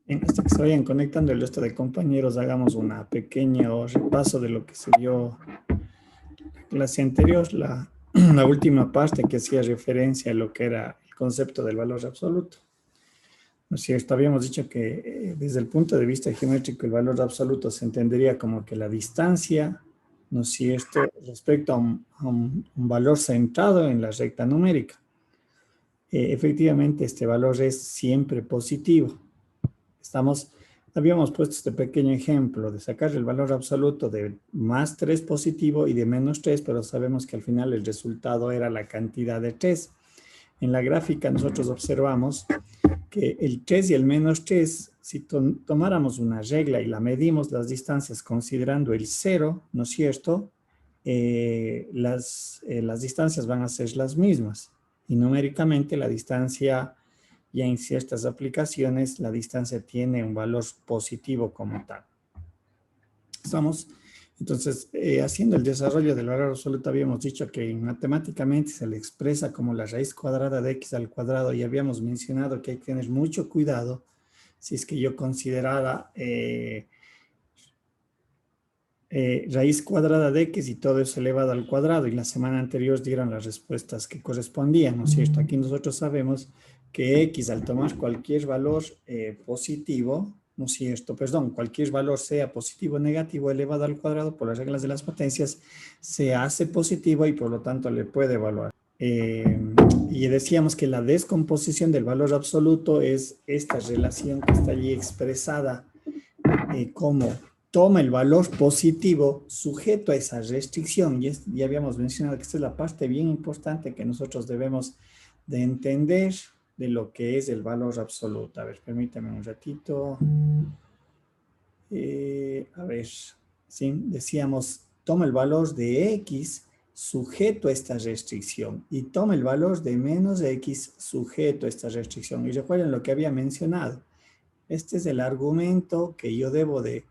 Hasta que se vayan conectando el resto de compañeros, hagamos un pequeño repaso de lo que se vio en la clase anterior, la última parte que hacía referencia a lo que era el concepto del valor absoluto. ¿No es cierto? Habíamos dicho que desde el punto de vista geométrico el valor absoluto se entendería como que la distancia, ¿no es cierto?, respecto a un valor centrado en la recta numérica. Efectivamente, este valor es siempre positivo. Habíamos puesto este pequeño ejemplo de sacar el valor absoluto de más 3 positivo y de menos 3, pero sabemos que al final el resultado era la cantidad de 3. En la gráfica nosotros observamos que el 3 y el menos 3, si tomáramos una regla y la medimos las distancias considerando el 0, ¿no es cierto?, las distancias van a ser las mismas. Y numéricamente la distancia, ya en ciertas aplicaciones, la distancia tiene un valor positivo como tal. Entonces, haciendo el desarrollo del valor absoluto, habíamos dicho que matemáticamente se le expresa como la raíz cuadrada de x al cuadrado, y habíamos mencionado que hay que tener mucho cuidado si es que yo considerara raíz cuadrada de x y todo eso elevado al cuadrado, y la semana anterior dieron las respuestas que correspondían, ¿no es cierto? Aquí nosotros sabemos que x, al tomar cualquier valor positivo, ¿no es cierto? Perdón, cualquier valor sea positivo o negativo elevado al cuadrado por las reglas de las potencias, se hace positivo y por lo tanto le puede evaluar. Y decíamos que la descomposición del valor absoluto es esta relación que está allí expresada como toma el valor positivo sujeto a esa restricción. Y ya habíamos mencionado que esta es la parte bien importante que nosotros debemos de entender de lo que es el valor absoluto. A ver, permítame un ratito. A ver, ¿sí? Decíamos, toma el valor de x sujeto a esta restricción y toma el valor de menos x sujeto a esta restricción. Y recuerden lo que había mencionado. Este es el argumento que yo debo de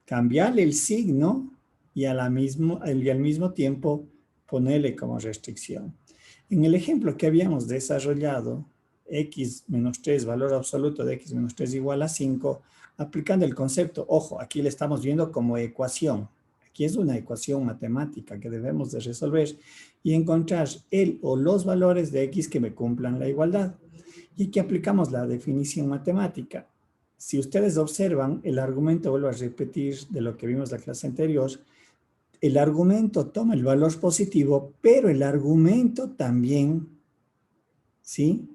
cambiarle el signo y al mismo tiempo ponerle como restricción. En el ejemplo que habíamos desarrollado, x menos 3, valor absoluto de x menos 3 igual a 5, aplicando el concepto, ojo, aquí le estamos viendo como ecuación. Aquí es una ecuación matemática que debemos de resolver y encontrar el o los valores de x que me cumplan la igualdad. Y aquí aplicamos la definición matemática. Si ustedes observan, el argumento, vuelvo a repetir de lo que vimos la clase anterior, el argumento toma el valor positivo, pero el argumento también, ¿sí?,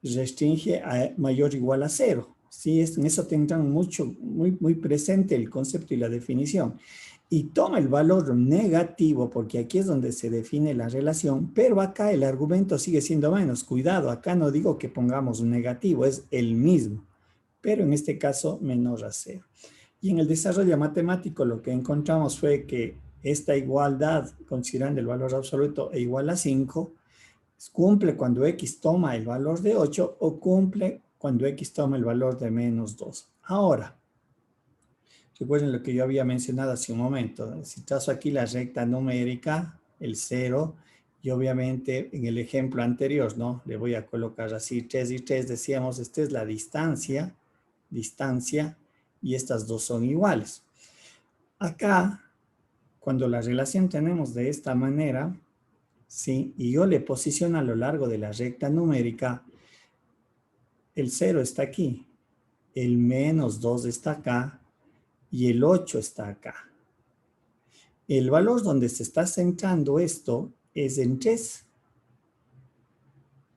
restringe a mayor o igual a 0. ¿Sí? En eso tendrán muy presente el concepto y la definición. Y toma el valor negativo, porque aquí es donde se define la relación, pero acá el argumento sigue siendo menos. Cuidado, acá no digo que pongamos un negativo, es el mismo, pero en este caso menor a 0. Y en el desarrollo matemático lo que encontramos fue que esta igualdad, considerando el valor absoluto e igual a 5, cumple cuando x toma el valor de 8 o cumple cuando x toma el valor de menos 2. Ahora, recuerden lo que yo había mencionado hace un momento. Si trazo aquí la recta numérica, el 0, y obviamente en el ejemplo anterior, ¿no?, le voy a colocar así 3 y 3, decíamos, esta es la distancia, y estas dos son iguales. Acá, cuando la relación tenemos de esta manera, ¿sí?, y yo le posiciono a lo largo de la recta numérica, el 0 está aquí, el menos 2 está acá, y el 8 está acá. El valor donde se está centrando esto es en 3.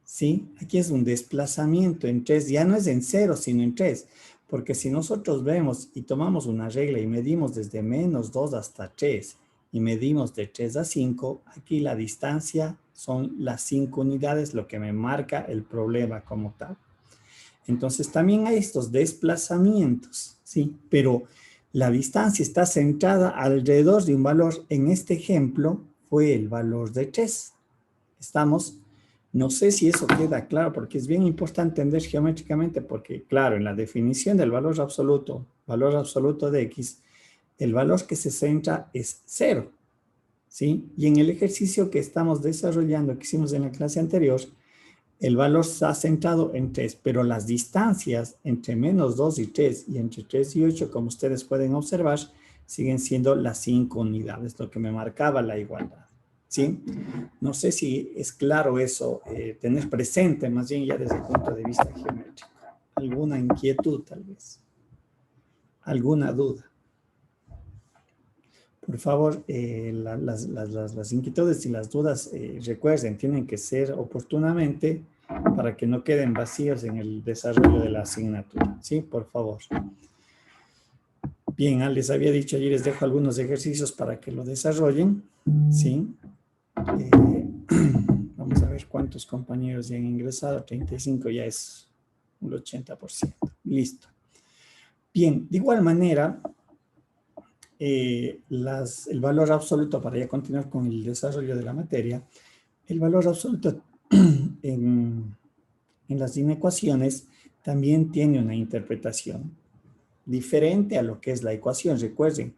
¿Sí? Aquí es un desplazamiento en 3, ya no es en 0, sino en 3. Porque si nosotros vemos y tomamos una regla y medimos desde menos 2 hasta 3 y medimos de 3 a 5, aquí la distancia son las 5 unidades, lo que me marca el problema como tal. Entonces también hay estos desplazamientos, ¿sí? Pero la distancia está centrada alrededor de un valor. En este ejemplo fue el valor de 3. No sé si eso queda claro, porque es bien importante entender geométricamente, porque claro, en la definición del valor absoluto de x, el valor que se centra es 0, ¿sí? Y en el ejercicio que estamos desarrollando, que hicimos en la clase anterior, el valor está centrado en 3, pero las distancias entre menos 2 y 3 y entre 3 y 8, como ustedes pueden observar, siguen siendo las 5 unidades, lo que me marcaba la igualdad. ¿Sí? No sé si es claro eso, tener presente más bien ya desde el punto de vista geométrico. ¿Alguna inquietud tal vez? ¿Alguna duda? Por favor, las inquietudes y las dudas, recuerden, tienen que ser oportunamente para que no queden vacíos en el desarrollo de la asignatura. ¿Sí? Por favor. Bien, les había dicho ayer, les dejo algunos ejercicios para que lo desarrollen. ¿Sí? Vamos a ver cuántos compañeros ya han ingresado. 35 ya es un 80%. Listo. Bien, de igual manera, el valor absoluto, para ya continuar con el desarrollo de la materia, el valor absoluto en las inecuaciones también tiene una interpretación diferente a lo que es la ecuación. Recuerden,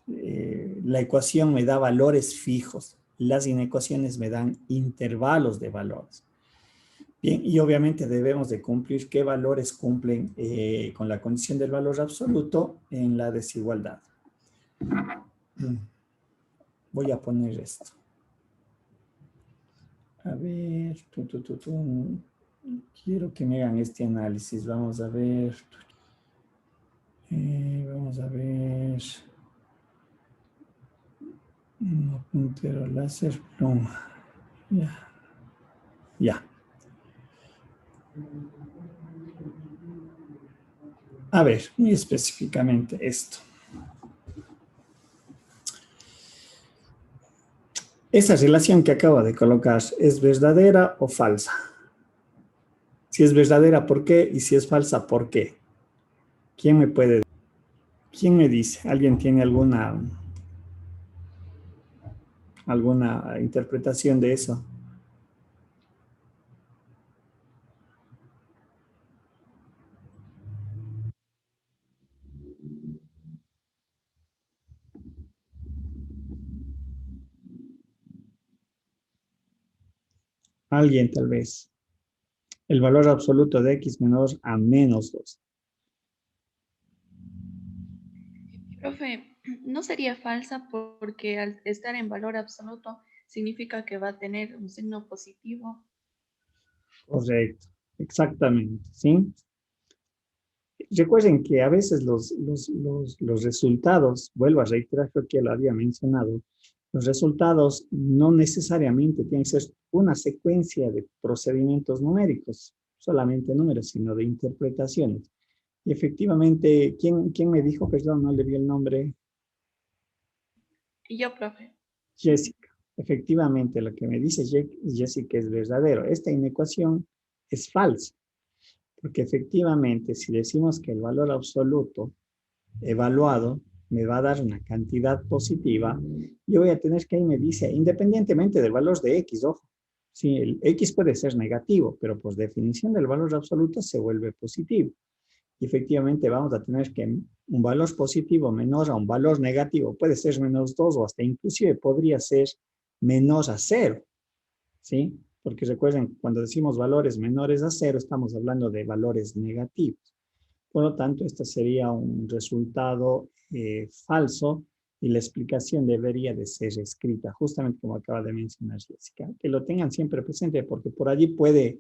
la ecuación me da valores fijos, las inecuaciones me dan intervalos de valores. Bien, y obviamente debemos de cumplir qué valores cumplen con la condición del valor absoluto en la desigualdad. Voy a poner esto. A ver, quiero que me hagan este análisis. Vamos a ver. Vamos a ver. Puntero láser, pluma. Ya. Ya. A ver, muy específicamente esto. Esa relación que acabo de colocar, ¿es verdadera o falsa? Si es verdadera, ¿por qué? Y si es falsa, ¿por qué? ¿Quién me puede decir? ¿Quién me dice? ¿Alguien tiene alguna interpretación de eso? Alguien tal vez. El valor absoluto de x menor a menos 2. Profe, ¿no sería falsa porque al estar en valor absoluto significa que va a tener un signo positivo? Correcto, exactamente, ¿sí? Recuerden que a veces los resultados, vuelvo a reiterar, creo que lo había mencionado, los resultados no necesariamente tienen que ser una secuencia de procedimientos numéricos, solamente números, sino de interpretaciones. Y efectivamente, ¿quién me dijo? Perdón, no le vi el nombre. Y yo, profe. Jessica. Efectivamente, lo que me dice Jessica es verdadero. Esta inecuación es falsa, porque efectivamente, si decimos que el valor absoluto evaluado me va a dar una cantidad positiva, yo voy a tener que ahí me dice, independientemente del valor de x, ojo, sí, el x puede ser negativo, pero por definición del valor absoluto se vuelve positivo. Y efectivamente vamos a tener que un valor positivo menor a un valor negativo puede ser menos 2 o hasta inclusive podría ser menor a 0, ¿sí? Porque recuerden, cuando decimos valores menores a 0, estamos hablando de valores negativos. Por lo tanto, este sería un resultado falso y la explicación debería de ser escrita, justamente como acaba de mencionar Jessica. Que lo tengan siempre presente porque por allí puede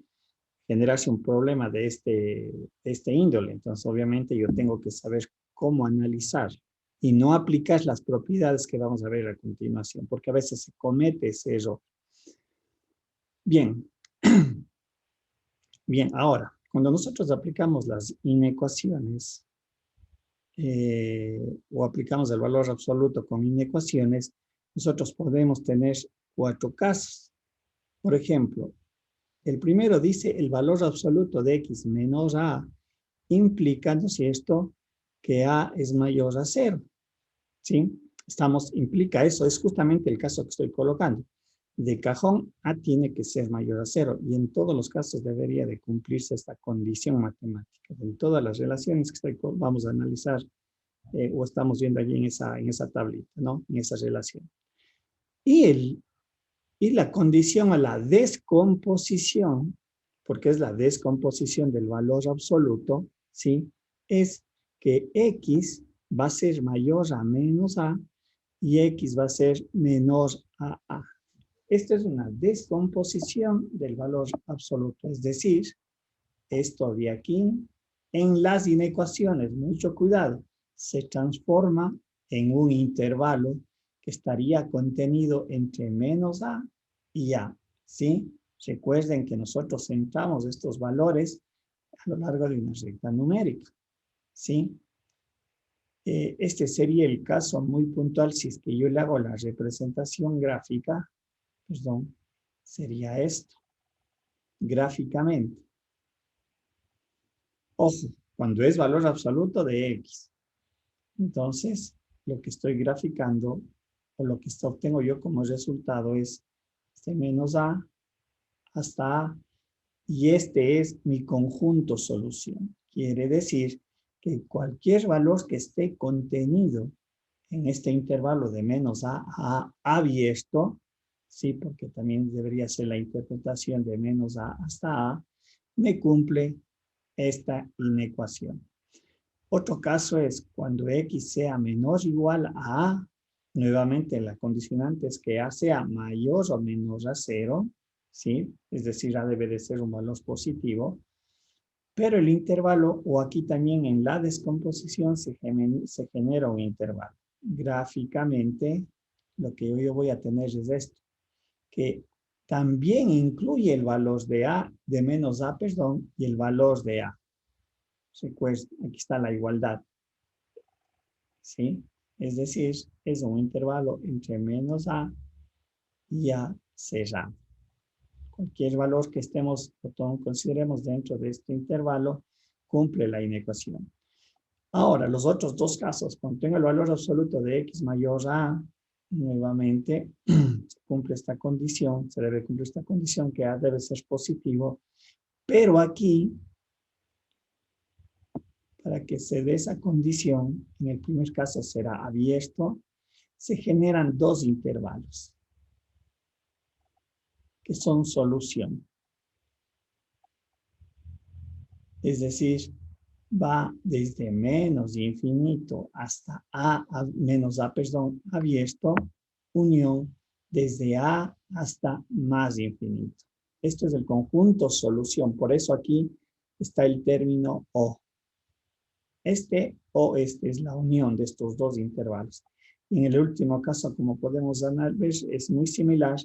generarse un problema de este índole. Entonces, obviamente, yo tengo que saber cómo analizar y no aplicar las propiedades que vamos a ver a continuación, porque a veces se comete ese error. Bien. Bien, ahora, cuando nosotros aplicamos las inecuaciones o aplicamos el valor absoluto con inecuaciones, nosotros podemos tener 4 casos. Por ejemplo, el primero dice el valor absoluto de x menos a, implicando si esto que a es mayor a 0. ¿Sí? Implica eso, es justamente el caso que estoy colocando. De cajón, a tiene que ser mayor a 0 y en todos los casos debería de cumplirse esta condición matemática. En todas las relaciones que vamos a analizar o estamos viendo allí en esa tablita, ¿no? En esa relación. Y la condición a la descomposición porque es la descomposición del valor absoluto, ¿sí? Es que X va a ser mayor a menos A y X va a ser menor a A. Esto es una descomposición del valor absoluto, es decir, esto de aquí en las inecuaciones, mucho cuidado, se transforma en un intervalo que estaría contenido entre menos A y A, ¿sí? Recuerden que nosotros centramos estos valores a lo largo de una recta numérica, ¿sí? Este sería el caso muy puntual si es que yo le hago la representación gráfica, perdón, sería esto, gráficamente. Ojo, cuando es valor absoluto de X. Entonces, lo que estoy graficando o lo que obtengo yo como resultado es este menos A hasta A y este es mi conjunto solución. Quiere decir que cualquier valor que esté contenido en este intervalo de menos A abierto, sí, porque también debería ser la interpretación de menos A hasta A, me cumple esta inecuación. Otro caso es cuando X sea menor o igual a A, nuevamente la condicionante es que A sea mayor o menor a 0, ¿sí? Es decir, A debe de ser un valor positivo, pero el intervalo, o aquí también en la descomposición, se genera un intervalo. Gráficamente, lo que yo voy a tener es esto, que también incluye el valor de A, de menos A, perdón, y el valor de A. Pues aquí está la igualdad, ¿sí? Es decir, es un intervalo entre menos A y A cerrado. Cualquier valor que consideremos dentro de este intervalo cumple la inecuación. Ahora, los otros dos casos, cuando tengo el valor absoluto de X mayor a, nuevamente se cumple esta condición, se debe cumplir esta condición que A debe ser positivo, pero aquí, para que se dé esa condición, en el primer caso será abierto, se generan dos intervalos, que son solución. Es decir, va desde menos infinito hasta menos A, perdón, abierto, unión desde A hasta más infinito. Esto es el conjunto solución, por eso aquí está el término O. Este o este es la unión de estos dos intervalos. Y en el último caso, como podemos ver, es muy similar.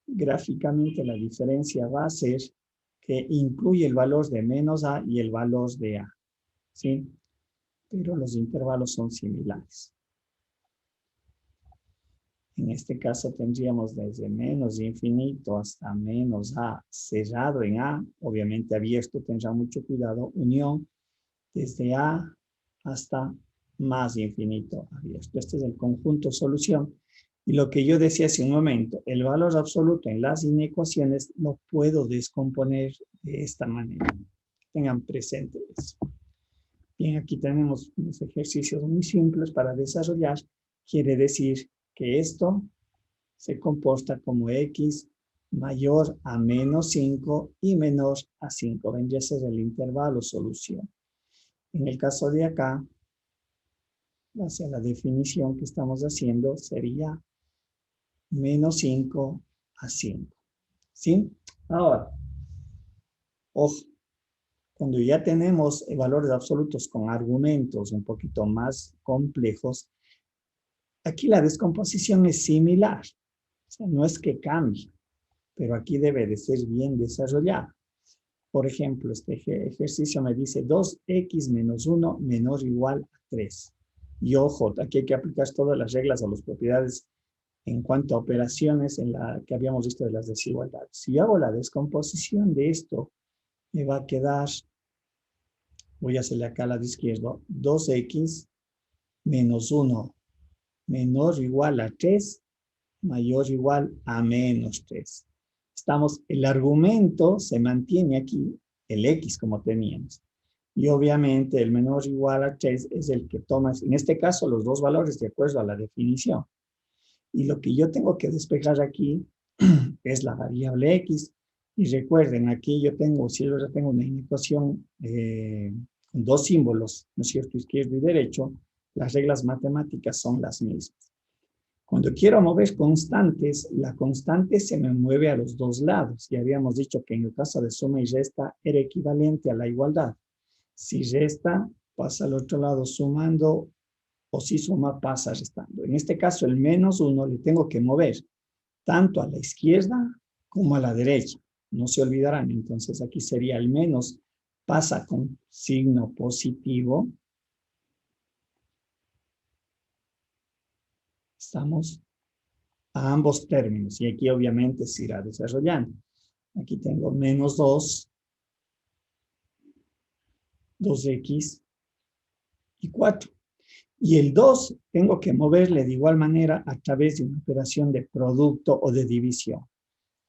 Gráficamente la diferencia va a ser que incluye el valor de menos A y el valor de A, ¿sí? Pero los intervalos son similares. En este caso tendríamos desde menos infinito hasta menos A cerrado en A, obviamente abierto, tendrá mucho cuidado, unión desde A hasta más infinito abierto. Este es el conjunto solución. Y lo que yo decía hace un momento, el valor absoluto en las inecuaciones lo puedo descomponer de esta manera. Tengan presente eso. Bien, aquí tenemos unos ejercicios muy simples para desarrollar. Quiere decir que esto se comporta como X mayor a menos 5 y menor a 5. Vendría a ser el intervalo solución. En el caso de acá, hacia la definición que estamos haciendo, sería menos 5 a 5. ¿Sí? Ahora, ojo, cuando ya tenemos valores absolutos con argumentos un poquito más complejos, aquí la descomposición es similar. O sea, no es que cambie, pero aquí debe de ser bien desarrollada. Por ejemplo, este ejercicio me dice 2x menos 1 menor o igual a 3. Y ojo, aquí hay que aplicar todas las reglas a las propiedades en cuanto a operaciones en la que habíamos visto de las desigualdades. Si yo hago la descomposición de esto, me va a quedar, voy a hacerle acá al lado izquierdo, 2x menos 1 menor o igual a 3, mayor o igual a menos 3. El argumento se mantiene aquí, el x como teníamos. Y obviamente el menor o igual a 3 es el que toma, en este caso, los dos valores de acuerdo a la definición. Y lo que yo tengo que despejar aquí es la variable x, Y recuerden, aquí yo tengo, si yo ya tengo una inecuación con dos símbolos, ¿no es cierto?, izquierdo y derecho, las reglas matemáticas son las mismas. Cuando quiero mover constantes, la constante se me mueve a los dos lados. Ya habíamos dicho que en el caso de suma y resta era equivalente a la igualdad. Si resta, pasa al otro lado sumando, o si suma, pasa restando. En este caso, el -1 le tengo que mover tanto a la izquierda como a la derecha. No se olvidarán, entonces aquí sería el menos, pasa con signo positivo. Estamos a ambos términos, y aquí obviamente se irá desarrollando. Aquí tengo -2, 2x y 4. Y el 2 tengo que moverle de igual manera a través de una operación de producto o de división.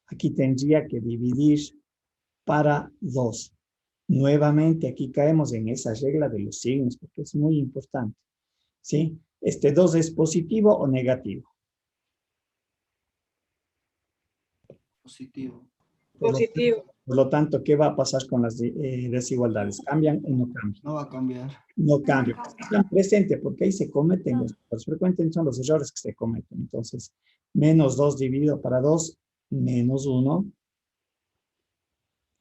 Aquí tendría que dividir para 2. Nuevamente aquí caemos en esa regla de los signos, porque es muy importante. ¿Sí? ¿Este 2 es positivo o negativo? Positivo. Positivo. Por lo tanto, ¿qué va a pasar con las desigualdades? ¿Cambian o no cambian? No va a cambiar. No cambian. Están presentes porque ahí se cometen los errores. Frecuentemente son los errores que se cometen. Entonces, -2 dividido para 2, -1.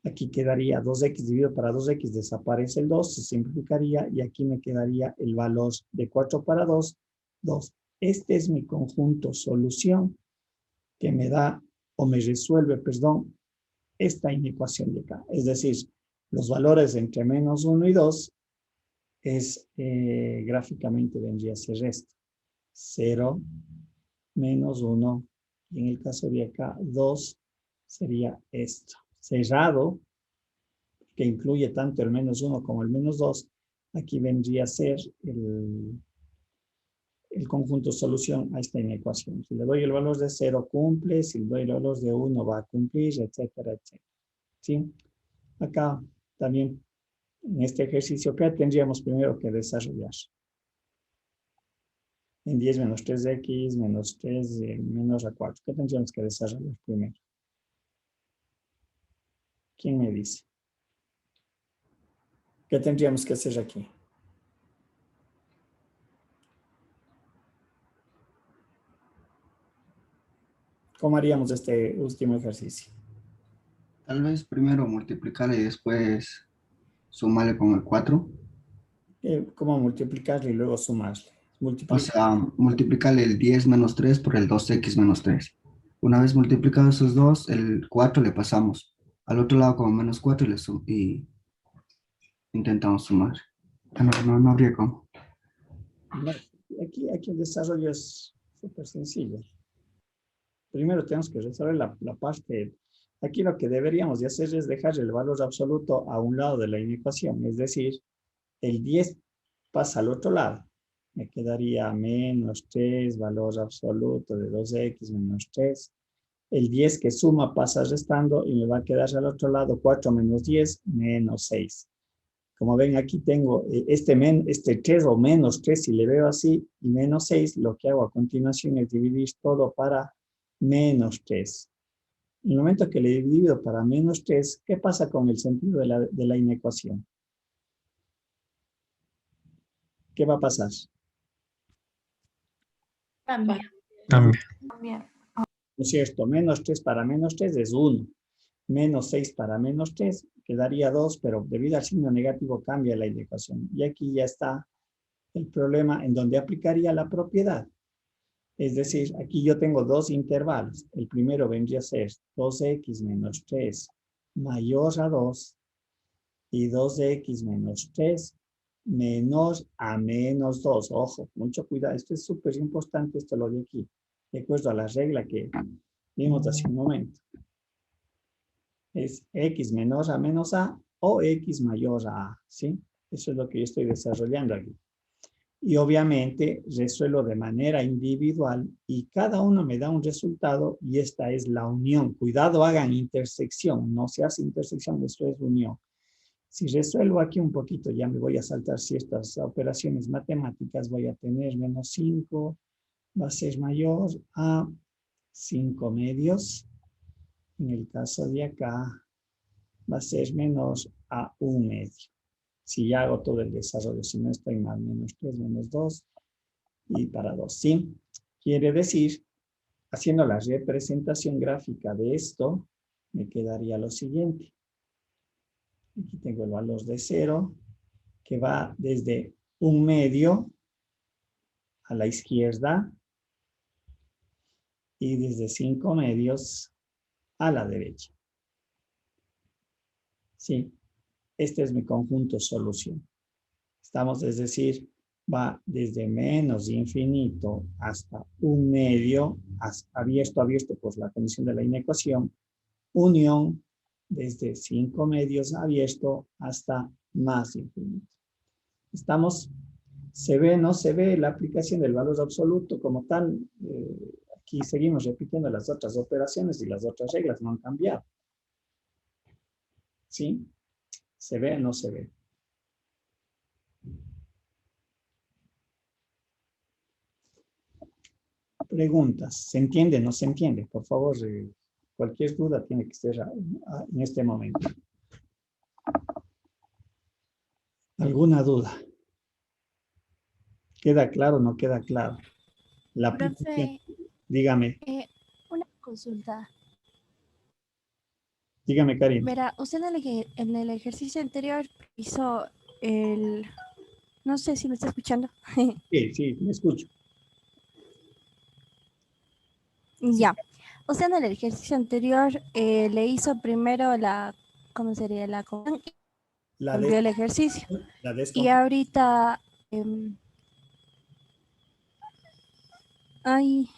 Aquí quedaría 2x dividido para 2x, desaparece el 2, se simplificaría y aquí me quedaría el valor de 4 para 2, 2. Este es mi conjunto solución que me da, o me resuelve, perdón, esta inecuación de acá. Es decir, los valores entre -1 y 2 es, gráficamente vendría a ser esto. 0, -1, y en el caso de acá, 2 sería esto. Cerrado, que incluye tanto el -1 como el -2, aquí vendría a ser el conjunto solución a esta inecuación. Si le doy el valor de 0, cumple. Si le doy el valor de 1, va a cumplir, etcétera, etcétera. ¿Sí? Acá también, en este ejercicio, ¿qué tendríamos primero que desarrollar? En 10 menos 3x menos 3 menos a4. ¿Qué tendríamos que desarrollar primero? ¿Quién me dice? ¿Qué tendríamos que hacer aquí? ¿Cómo haríamos este último ejercicio? Tal vez primero multiplicarle y después sumarle con el 4. ¿Cómo multiplicarle y luego sumarle? O sea, multiplicarle el 10 menos 3 por el 2x menos 3. Una vez multiplicado esos dos, el 4 le pasamos al otro lado como -4 y intentamos sumar. No habría cómo. Aquí el desarrollo es súper sencillo. Primero tenemos que resolver la parte. Aquí lo que deberíamos de hacer es dejar el valor absoluto a un lado de la inecuación. Es decir, el 10 pasa al otro lado. Me quedaría -3, valor absoluto de 2x menos 3. El 10 que suma pasa restando y me va a quedar al otro lado 4 menos 10, menos 6. Como ven, aquí tengo este 3 o menos 3, si le veo así, y menos 6, lo que hago a continuación es dividir todo para -3. En el momento que le he dividido para -3, ¿qué pasa con el sentido de la inecuación? ¿Qué va a pasar? Cambia. Cambia. ¿No es cierto? -3 para -3 es 1. -6 para -3 quedaría 2, pero debido al signo negativo cambia la inecuación. Y aquí ya está el problema en donde aplicaría la propiedad. Es decir, aquí yo tengo dos intervalos. El primero vendría a ser 2x menos 3 mayor a 2 y 2x menos 3 menor a menos 2. Ojo, mucho cuidado. Esto es súper importante, esto lo de aquí. De acuerdo a la regla que vimos hace un momento. Es x menor a menos a o x mayor a a, ¿sí? Eso es lo que yo estoy desarrollando aquí. Y obviamente resuelvo de manera individual y cada uno me da un resultado y esta es la unión. Cuidado, hagan intersección, no se hace intersección, esto es unión. Si resuelvo aquí un poquito, ya me voy a saltar ciertas operaciones matemáticas, voy a tener menos 5, va a ser mayor a 5 medios. En el caso de acá, va a ser menos a 1/2. Si ya hago todo el desarrollo, si no estoy mal, menos 3, menos 2 y para 2, ¿sí? Quiere decir, haciendo la representación gráfica de esto, me quedaría lo siguiente. Aquí tengo el valor de 0, que va desde 1/2 a la izquierda y desde 5/2 a la derecha. Sí, este es mi conjunto solución. Estamos, es decir, va desde menos infinito hasta 1/2, abierto por la condición de la inecuación, unión desde 5/2 abierto hasta más infinito. Estamos, se ve, no se ve la aplicación del valor absoluto como tal. Aquí seguimos repitiendo las otras operaciones y las otras reglas no han cambiado. ¿Sí? ¿Se ve o no se ve? Preguntas. ¿Se entiende o no se entiende? Por favor, cualquier duda tiene que ser en este momento. ¿Alguna duda? ¿Queda claro o no queda claro? La aplicación. Profe, Dígame, una consulta. dígame, Karim. Verá, usted en el ejercicio anterior hizo el... No sé si me está escuchando. Sí, sí, me escucho. Ya. Usted en el ejercicio anterior le hizo primero la... ¿Cómo sería? La... La Volvió el ejercicio. la Y descomposición. ahorita... ay...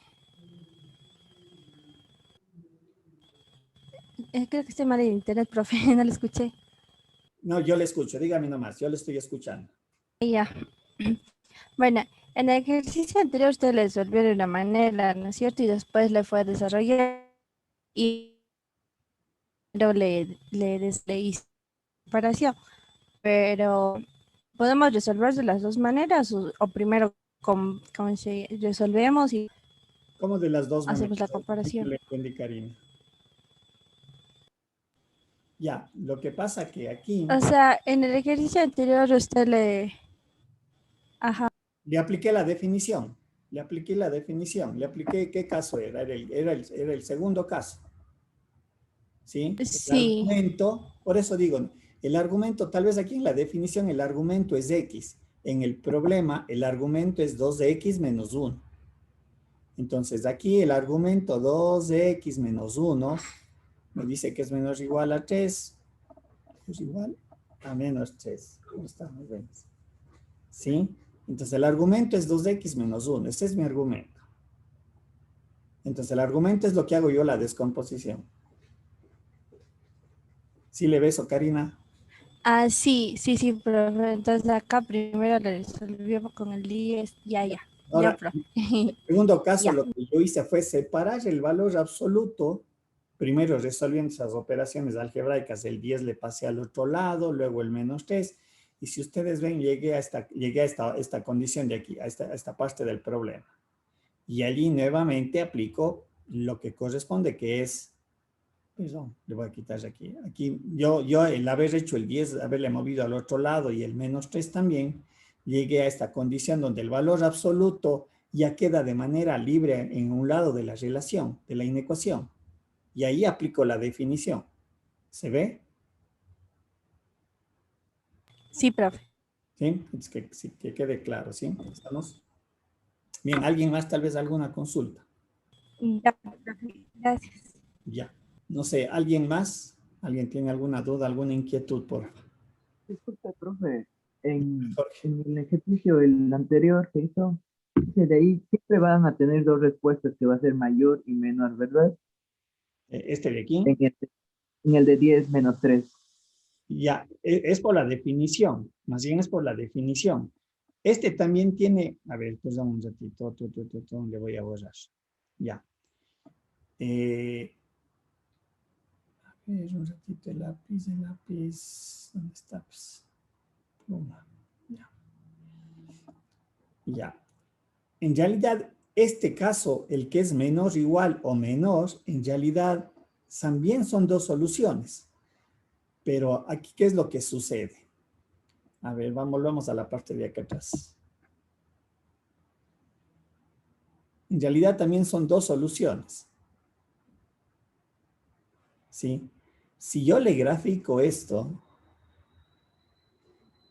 creo que estoy mal en internet, profe. No lo escuché. No, yo le escucho. Dígame nomás. Yo le estoy escuchando. Ya. Bueno, en el ejercicio anterior usted le resolvió de una manera, ¿no es cierto? Y después le fue a desarrollar y le hizo separación. Pero podemos resolver de las dos maneras o primero resolvemos y ¿Cómo de las dos maneras? hacemos la comparación. Le entendí, Karina. Ya, lo que pasa que aquí O sea, en el ejercicio anterior usted le... Ajá. le apliqué la definición. Le apliqué la definición. Le apliqué, ¿qué caso era? Era el segundo caso. ¿Sí? El Sí, argumento, por eso digo, el argumento, tal vez aquí en la definición el argumento es X. En el problema, el argumento es 2 de X menos 1. Entonces, aquí el argumento 2 de X menos 1 me dice que es menor o igual a 3. Es igual a menos 3. ¿Cómo está? Muy bien. ¿Sí? Entonces, el argumento es 2x menos 1. Este es mi argumento. Entonces, el argumento es lo que hago yo, la descomposición. ¿Sí le ves, Karina? ah, sí, pero entonces acá primero le resolvimos con el 10, ya, Ahora, profe. en el segundo caso, Ya. lo que yo hice fue separar el valor absoluto. Primero resolviendo esas operaciones algebraicas, el 10 le pasé al otro lado, luego el menos 3. Y si ustedes ven, llegué a esta condición de aquí, a esta parte del problema. Y allí nuevamente aplico lo que corresponde, que es, perdón, le voy a quitar aquí. Aquí yo el haber hecho el 10, haberle movido al otro lado y el menos 3 también, llegué a esta condición donde el valor absoluto ya queda de manera libre en un lado de la relación, de la inecuación. Y ahí aplico la definición. ¿Se ve? Sí, profe. ¿Sí? Es que quede claro, ¿sí? ¿Estamos? Bien, ¿alguien más tal vez alguna consulta? Ya, profe. Gracias. Ya. No sé, ¿alguien más? ¿Alguien tiene alguna duda, alguna inquietud, por favor? Disculpe, profe, en Jorge. el ejercicio, el anterior que hizo, dice de ahí siempre van a tener dos respuestas que va a ser mayor y menor, ¿verdad? Este de aquí. En el de 10 menos 3. Ya, es por la definición, más bien es por la definición. Este también tiene, a ver, pues dame un ratito, le voy a borrar. Ya. A ver, un ratito, el lápiz, ¿dónde está? Pues, pluma. Ya. Ya. En realidad, este caso, el que es menor, igual o menor, en realidad también son dos soluciones. Pero aquí, ¿qué es lo que sucede? A ver, volvamos a la parte de acá atrás. En realidad también son dos soluciones. ¿Sí? Si yo le grafico esto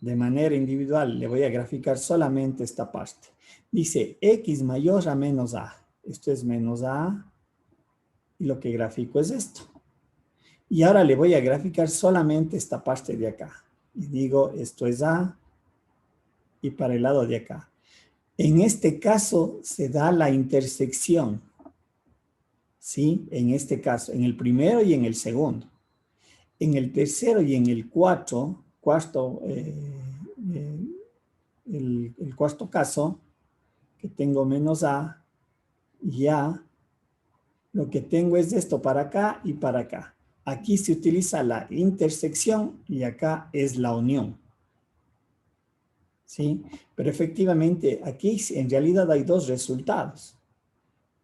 de manera individual, le voy a graficar solamente esta parte. Dice X mayor a menos A. Esto es menos A. Y lo que grafico es esto. Y ahora le voy a graficar solamente esta parte de acá. Y digo, esto es A. Y para el lado de acá. En este caso se da la intersección. ¿Sí? En este caso, en el primero y en el segundo. En el tercero y en el cuarto caso, que tengo menos A, ya lo que tengo es esto para acá y para acá. Aquí se utiliza la intersección y acá es la unión. ¿Sí? Pero efectivamente aquí en realidad hay dos resultados.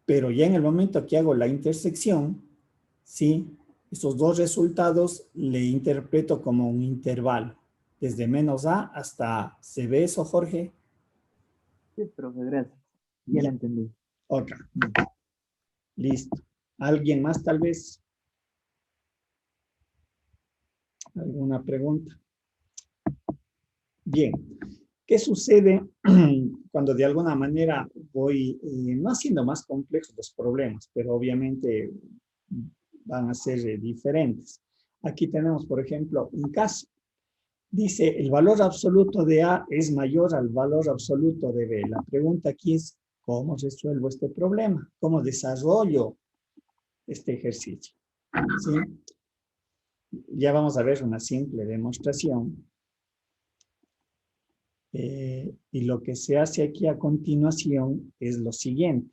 Pero ya en el momento que hago la intersección, ¿sí? Estos dos resultados le interpreto como un intervalo. Desde menos A hasta A. ¿Se ve eso, Jorge? Sí, profe, gracias. Ya la entendí. Ok. Listo. ¿Alguien más tal vez? ¿Alguna pregunta? Bien. ¿Qué sucede cuando de alguna manera voy no haciendo más complejos los problemas, pero obviamente van a ser diferentes? Aquí tenemos, por ejemplo, un caso. Dice, el valor absoluto de A es mayor al valor absoluto de B. La pregunta aquí es, ¿cómo resuelvo este problema? ¿Cómo desarrollo este ejercicio? ¿Sí? Ya vamos a ver una simple demostración. Y lo que se hace aquí a continuación es lo siguiente,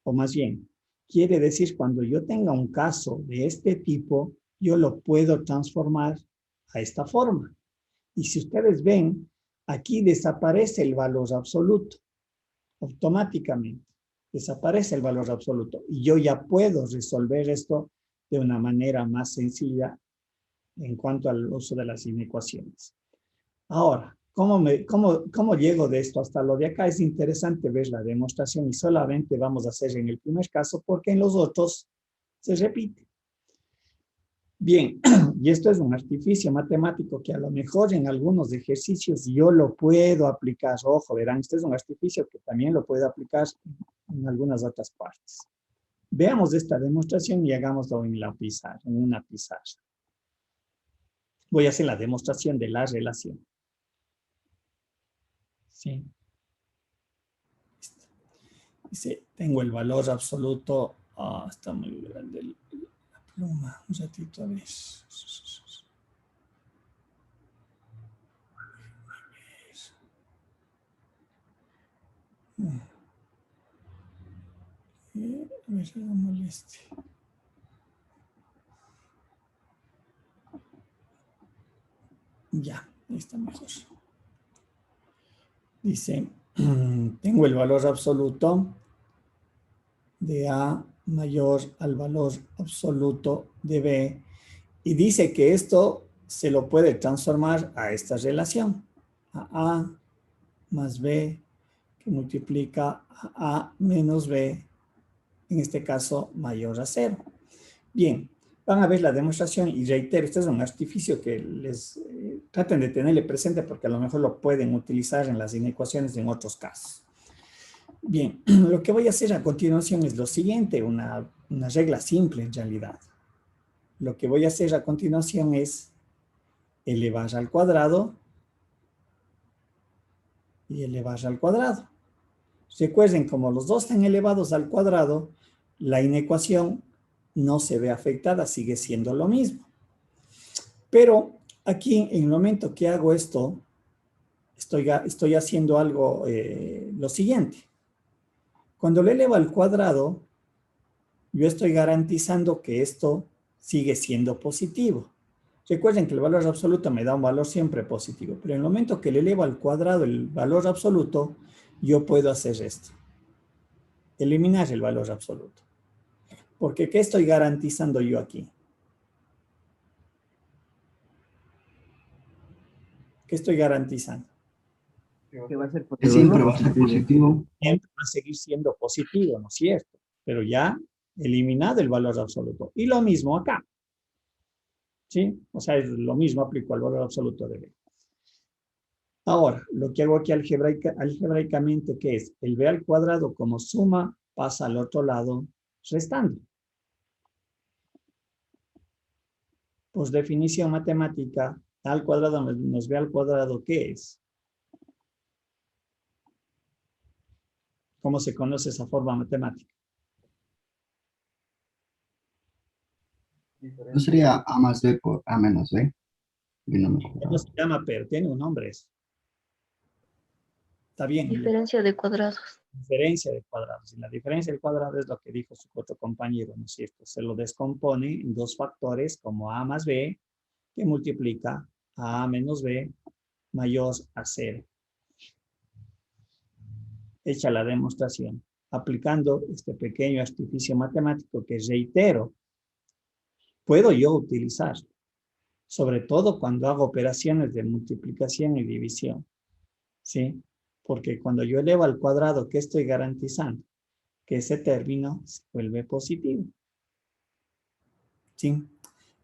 o más bien, quiere decir cuando yo tenga un caso de este tipo, yo lo puedo transformar a esta forma. Y si ustedes ven, aquí desaparece el valor absoluto, automáticamente. Desaparece el valor absoluto. Y yo ya puedo resolver esto de una manera más sencilla en cuanto al uso de las inecuaciones. Ahora, ¿cómo llego de esto hasta lo de acá? Es interesante ver la demostración y solamente vamos a hacer en el primer caso porque en los otros se repite. Bien, y esto es un artificio matemático que a lo mejor en algunos ejercicios yo lo puedo aplicar. Ojo, verán, esto es un artificio que también lo puedo aplicar en algunas otras partes. Veamos esta demostración y hagámoslo en la pizarra, en una pizarra. Voy a hacer la demostración de la relación. ¿Sí? Dice, tengo el valor absoluto. Está muy grande la pluma. Un ratito, a ver. A ver si no moleste. Ya, ahí está mejor. Dice, tengo el valor absoluto de A mayor al valor absoluto de B. Y dice que esto se lo puede transformar a esta relación. A más B que multiplica a A menos B, en este caso mayor a 0. Bien, van a ver la demostración y reitero, este es un artificio que les traten de tenerle presente porque a lo mejor lo pueden utilizar en las inecuaciones en otros casos. Bien, lo que voy a hacer a continuación es lo siguiente, una regla simple en realidad. Lo que voy a hacer a continuación es elevar al cuadrado y elevar al cuadrado. Recuerden, como los dos están elevados al cuadrado, la inecuación no se ve afectada, sigue siendo lo mismo. Pero aquí, en el momento que hago esto, estoy haciendo algo, lo siguiente. Cuando lo elevo al cuadrado, yo estoy garantizando que esto sigue siendo positivo. Recuerden que el valor absoluto me da un valor siempre positivo, pero en el momento que le elevo al cuadrado el valor absoluto, yo puedo hacer esto. Eliminar el valor absoluto. Porque ¿qué estoy garantizando yo aquí? ¿Qué estoy garantizando? Que va a ser Que positivo. siempre va a ser positivo. Siempre va a seguir siendo positivo, ¿no es cierto? Pero ya eliminado el valor absoluto. Y lo mismo acá. ¿Sí? O sea, es lo mismo, aplico al valor absoluto de B. Ahora, lo que hago aquí algebraicamente, ¿qué es? El B al cuadrado como suma pasa al otro lado restando. Pues definición matemática, A al cuadrado menos B al cuadrado, ¿qué es? ¿Cómo se conoce esa forma matemática? No sería A más B por A menos B. Binomio No cuadrado. se llama, pero tiene un nombre eso. Está bien. Diferencia de cuadrados. Diferencia de cuadrados. Y la diferencia de cuadrados es lo que dijo su otro compañero, ¿no es cierto? Se lo descompone en dos factores como A más B, que multiplica a menos B mayor a 0. Hecha la demostración, aplicando este pequeño artificio matemático que reitero, puedo yo utilizar, sobre todo cuando hago operaciones de multiplicación y división, ¿sí? Porque cuando yo elevo al cuadrado, ¿qué estoy garantizando? Que ese término se vuelve positivo. ¿Sí?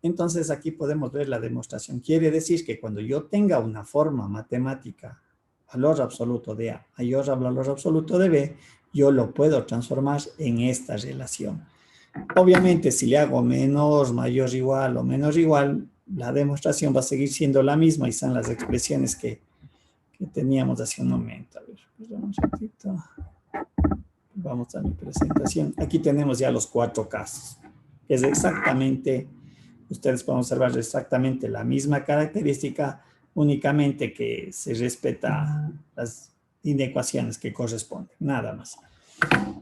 Entonces aquí podemos ver la demostración. Quiere decir que cuando yo tenga una forma matemática, valor absoluto de A mayor al valor absoluto de B, yo lo puedo transformar en esta relación. Obviamente, si le hago menos, mayor, igual o menos igual, la demostración va a seguir siendo la misma y son las expresiones que teníamos hace un momento. A ver, perdón un ratito. Vamos a mi presentación. Aquí tenemos ya los 4 casos. Es exactamente, ustedes pueden observar exactamente la misma característica, únicamente que se respeta las inecuaciones que corresponden, nada más.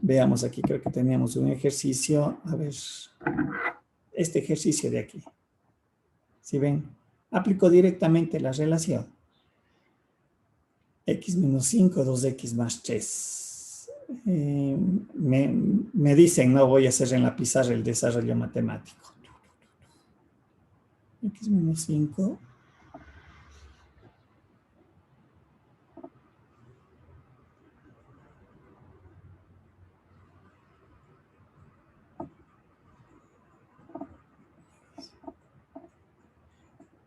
Veamos aquí, creo que teníamos un ejercicio, a ver, este ejercicio de aquí. ¿Sí ven? Aplico directamente la relación. X menos 5, 2x más 3. Me dicen, no voy a hacer en la pizarra el desarrollo matemático. X menos 5.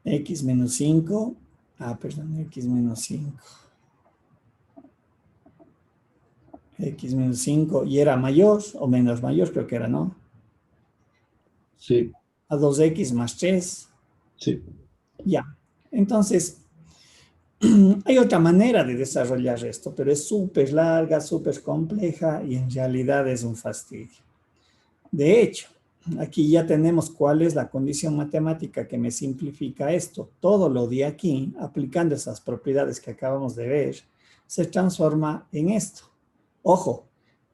X menos 5. Perdón, X menos 5. X menos 5. ¿Y era mayor o menos mayor? Creo que era, ¿no? Sí, A 2x más 3. sí. Ya. Entonces, hay otra manera de desarrollar esto, pero es súper larga, súper compleja y en realidad es un fastidio. De hecho, aquí ya tenemos cuál es la condición matemática que me simplifica esto. Todo lo de aquí, aplicando esas propiedades que acabamos de ver, se transforma en esto. Ojo,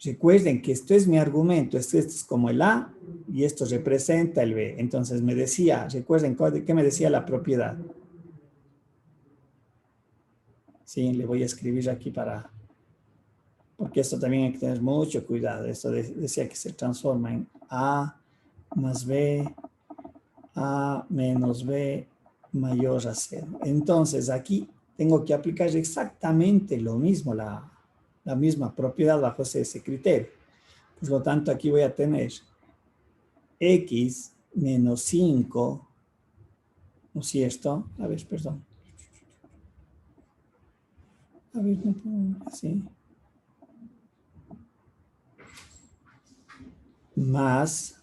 recuerden que esto es mi argumento, esto es como el A y esto representa el B. Entonces me decía, recuerden qué me decía la propiedad. Sí, le voy a escribir aquí porque esto también hay que tener mucho cuidado. Esto decía que se transforma en A más B, A menos B mayor a 0. Entonces aquí tengo que aplicar exactamente lo mismo, la misma propiedad bajo ese criterio. Por lo tanto, aquí voy a tener X menos 5, ¿no es cierto? A ver, perdón. A ver, no puedo, así. Más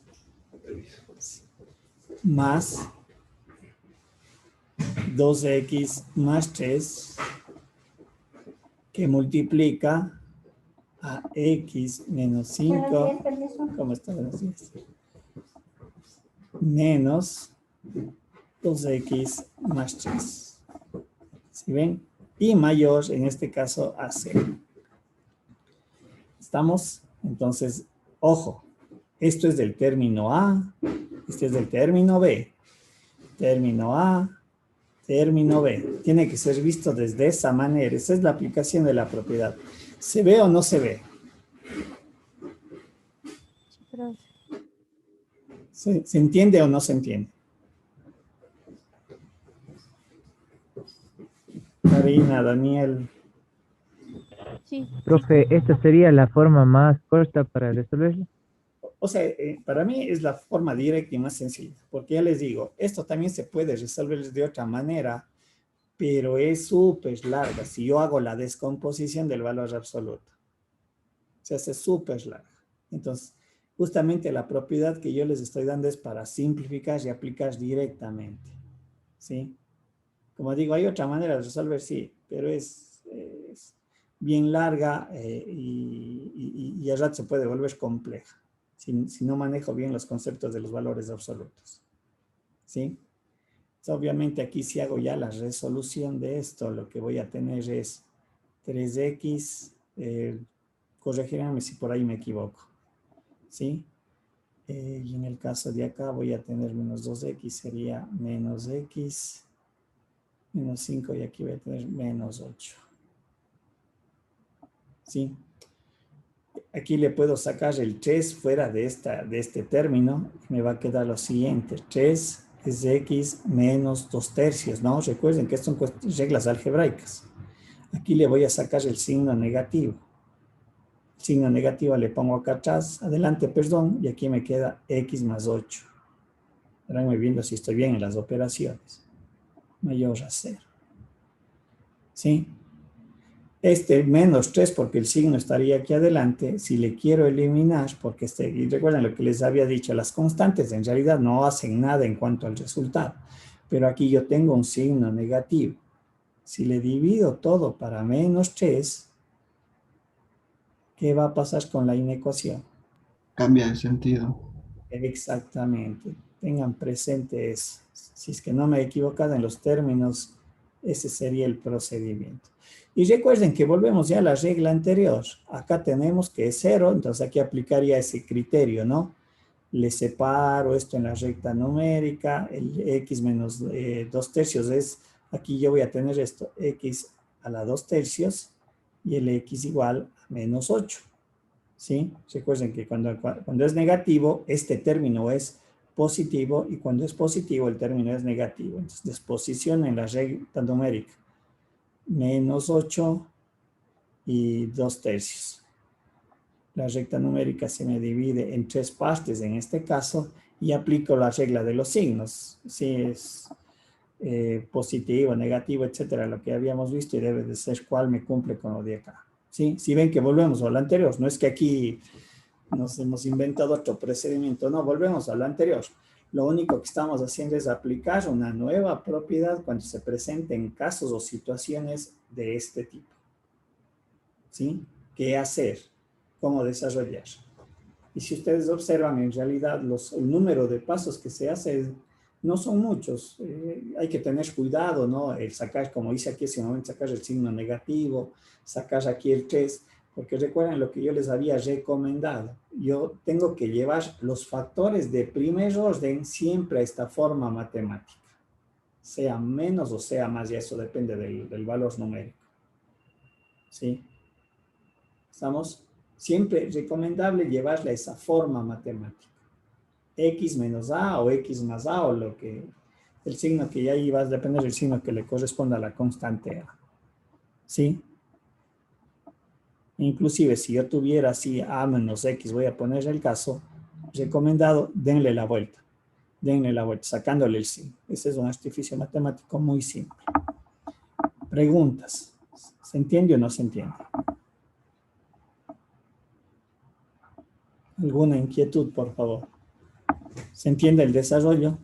2x más 3 que multiplica a x menos 5, ¿cómo está? Buenos días. Menos 2x más 3. ¿Sí ven? Y mayor, en este caso, a 0. ¿Estamos? Entonces, ojo, esto es del término A, este es del término B. Término A, término B. Tiene que ser visto desde esa manera. Esa es la aplicación de la propiedad. ¿Se ve o no se ve? ¿Se entiende o no se entiende? termina, Daniel. Sí. Profe, ¿esta sería la forma más corta para resolverlo? O sea, para mí es la forma directa y más sencilla, porque ya les digo, esto también se puede resolver de otra manera, pero es súper larga. Si yo hago la descomposición del valor absoluto, se hace súper larga. Entonces, justamente la propiedad que yo les estoy dando es para simplificar y aplicar directamente, ¿sí? Como digo, hay otra manera de resolver, sí, pero es bien larga y al rato se puede volver compleja si no manejo bien los conceptos de los valores absolutos, ¿sí? Entonces, obviamente aquí si hago ya la resolución de esto, lo que voy a tener es 3x, corregirme si por ahí me equivoco, ¿sí? Y en el caso de acá voy a tener menos 2x, sería menos x, menos 5 y aquí voy a tener menos 8. ¿Sí? Aquí le puedo sacar el 3 fuera de este término. Me va a quedar lo siguiente. 3 es x menos 2/3, ¿no? Recuerden que estas son reglas algebraicas. Aquí le voy a sacar el signo negativo. El signo negativo le pongo acá atrás, adelante, perdón, y aquí me queda x más 8. Ahora voy viendo si estoy bien en las operaciones. Mayor a 0. ¿Sí? Este menos 3 porque el signo estaría aquí adelante, si le quiero eliminar, porque y recuerden lo que les había dicho, las constantes en realidad no hacen nada en cuanto al resultado, pero aquí yo tengo un signo negativo. Si le divido todo para menos 3, ¿qué va a pasar con la inecuación? Cambia de sentido. Exactamente, tengan presente eso. Si es que no me he equivocado en los términos, ese sería el procedimiento. Y recuerden que volvemos ya a la regla anterior. Acá tenemos que es 0, entonces aquí aplicaría ese criterio, ¿no? Le separo esto en la recta numérica, el x menos 2/3 es, aquí yo voy a tener esto, x a la 2/3 y el x igual a menos 8. ¿Sí? Recuerden que cuando es negativo, este término es positivo y cuando es positivo, el término es negativo. Entonces, disposición en la recta numérica. Menos 8 y 2/3. La recta numérica se me divide en 3 partes en este caso y aplico la regla de los signos. Si es positivo, negativo, etcétera, lo que habíamos visto y debe de ser cuál me cumple con lo de acá. ¿Sí? Si ven que volvemos a lo anterior, no es que aquí nos hemos inventado otro procedimiento, no, volvemos a lo anterior. Lo único que estamos haciendo es aplicar una nueva propiedad cuando se presenten casos o situaciones de este tipo. ¿Sí? ¿Qué hacer? ¿Cómo desarrollar? Y si ustedes observan, en realidad el número de pasos que se hace no son muchos. Hay que tener cuidado, ¿no? El sacar, como hice aquí ese momento, sacar el signo negativo, sacar aquí el 3, porque recuerden lo que yo les había recomendado. Yo tengo que llevar los factores de primer orden siempre a esta forma matemática. Sea menos o sea más, y eso depende del valor numérico. ¿Sí? ¿Estamos? Siempre recomendable llevarla a esa forma matemática. X menos A o X más A o el signo que ya ahí va a depender del signo que le corresponda a la constante A. ¿Sí? Inclusive si yo tuviera así A menos X, voy a poner el caso, recomendado, denle la vuelta, sacándole el signo. Ese es un artificio matemático muy simple. Preguntas. ¿Se entiende o no se entiende? ¿Alguna inquietud, por favor? ¿Se entiende el desarrollo?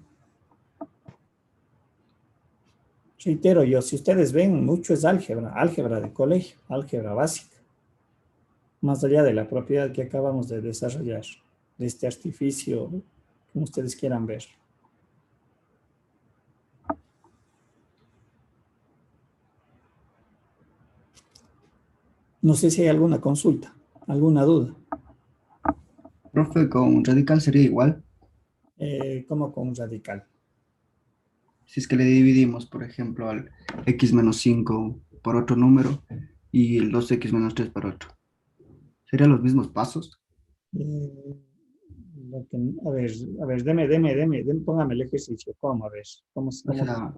Reitero yo, si ustedes ven, mucho es álgebra de colegio, álgebra básica. Más allá de la propiedad que acabamos de desarrollar, de este artificio, como ustedes quieran ver. No sé si hay alguna consulta, alguna duda. Profe, con radical sería igual. ¿Cómo con un radical? Si es que le dividimos, por ejemplo, al x menos 5 por otro número y el 2x menos 3 por otro. ¿Serían los mismos pasos? Eh, a ver, póngame el ejercicio. ¿Cómo? A ver, ¿cómo? O sea,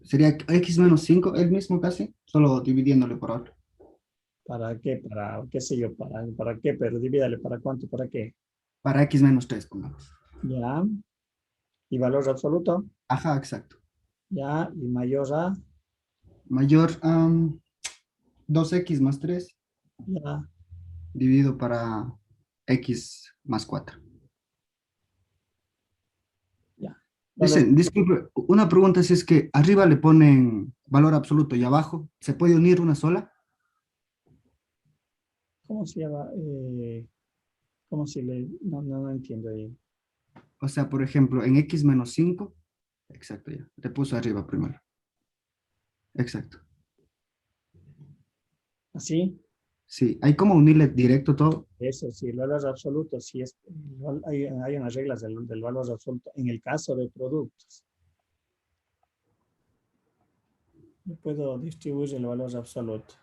Sería x menos 5, el mismo casi, solo dividiéndole por otro. ¿Para qué? Para, qué sé yo, para qué, pero divídale para cuánto, para qué. Para x menos 3, pongamos. Ya. Y valor absoluto. Ajá, exacto. Ya. Y mayor a. Mayor a 2x más 3 Ya. dividido para x más 4. Ya. Valor. Dicen, disculpe, una pregunta si es que arriba le ponen valor absoluto y abajo, ¿se puede unir una sola? ¿Cómo se llama? ¿Cómo se le? No entiendo ahí. O sea, por ejemplo, en x menos 5, exacto, ya, te puso arriba primero. Exacto. ¿Así? Sí, hay como unirle directo todo. Eso sí, el valor absoluto, sí es, hay unas reglas del valor absoluto. En el caso de productos, yo puedo distribuir el valor absoluto.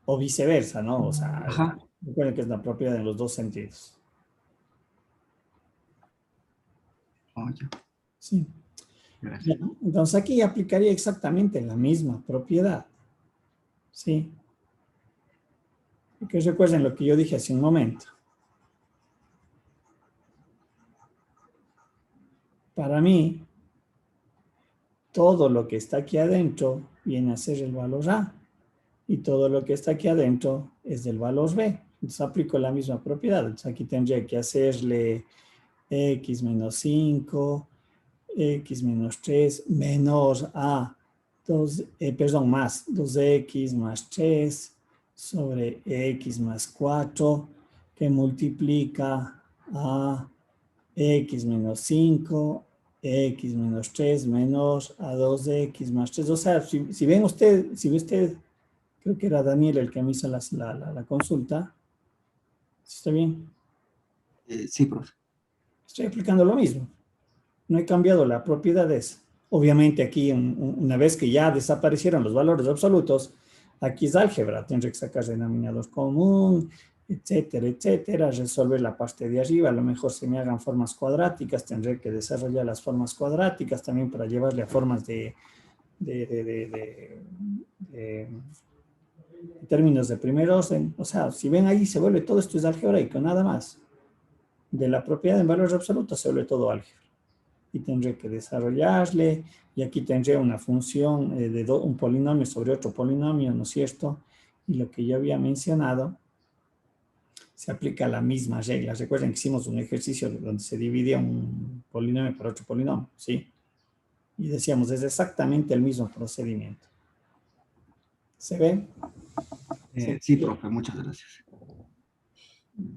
O viceversa, ¿no? O sea, Ajá. recuerden que es la propiedad en los dos sentidos. Oh, ya, Sí. gracias. Ya, entonces aquí aplicaría exactamente la misma propiedad. Sí. Porque recuerden lo que yo dije hace un momento. Para mí, todo lo que está aquí adentro viene a ser el valor A. Y todo lo que está aquí adentro es del valor B. Entonces aplico la misma propiedad. Entonces aquí tendría que hacerle x menos 5, x menos 3, menor a 2, perdón, más 2x más 3 sobre x más 4 que multiplica a x menos 5, x menos 3 menos a 2x más 3. O sea, si ven usted, si ve usted, creo que era Daniel el que me hizo la consulta. ¿Está bien? Sí, profe. Estoy aplicando lo mismo. No he cambiado la propiedad de esa. Obviamente aquí, una vez que ya desaparecieron los valores absolutos, aquí es álgebra. Tendré que sacar denominador común, etcétera, etcétera. Resolver la parte de arriba. A lo mejor se me hagan formas cuadráticas. Tendré que desarrollar las formas cuadráticas también para llevarle a formas de términos de primer orden. O sea, si ven ahí, se vuelve todo esto es algebraico, nada más. De la propiedad en valores absolutos se vuelve todo álgebra. Y tendré que desarrollarle, y aquí tendré una función de un polinomio sobre otro polinomio, ¿no es cierto? Y lo que yo había mencionado, se aplica la misma regla. Recuerden que hicimos un ejercicio donde se dividía un polinomio por otro polinomio, ¿sí? Y decíamos, es exactamente el mismo procedimiento. ¿Se ve? Sí, profe, muchas gracias.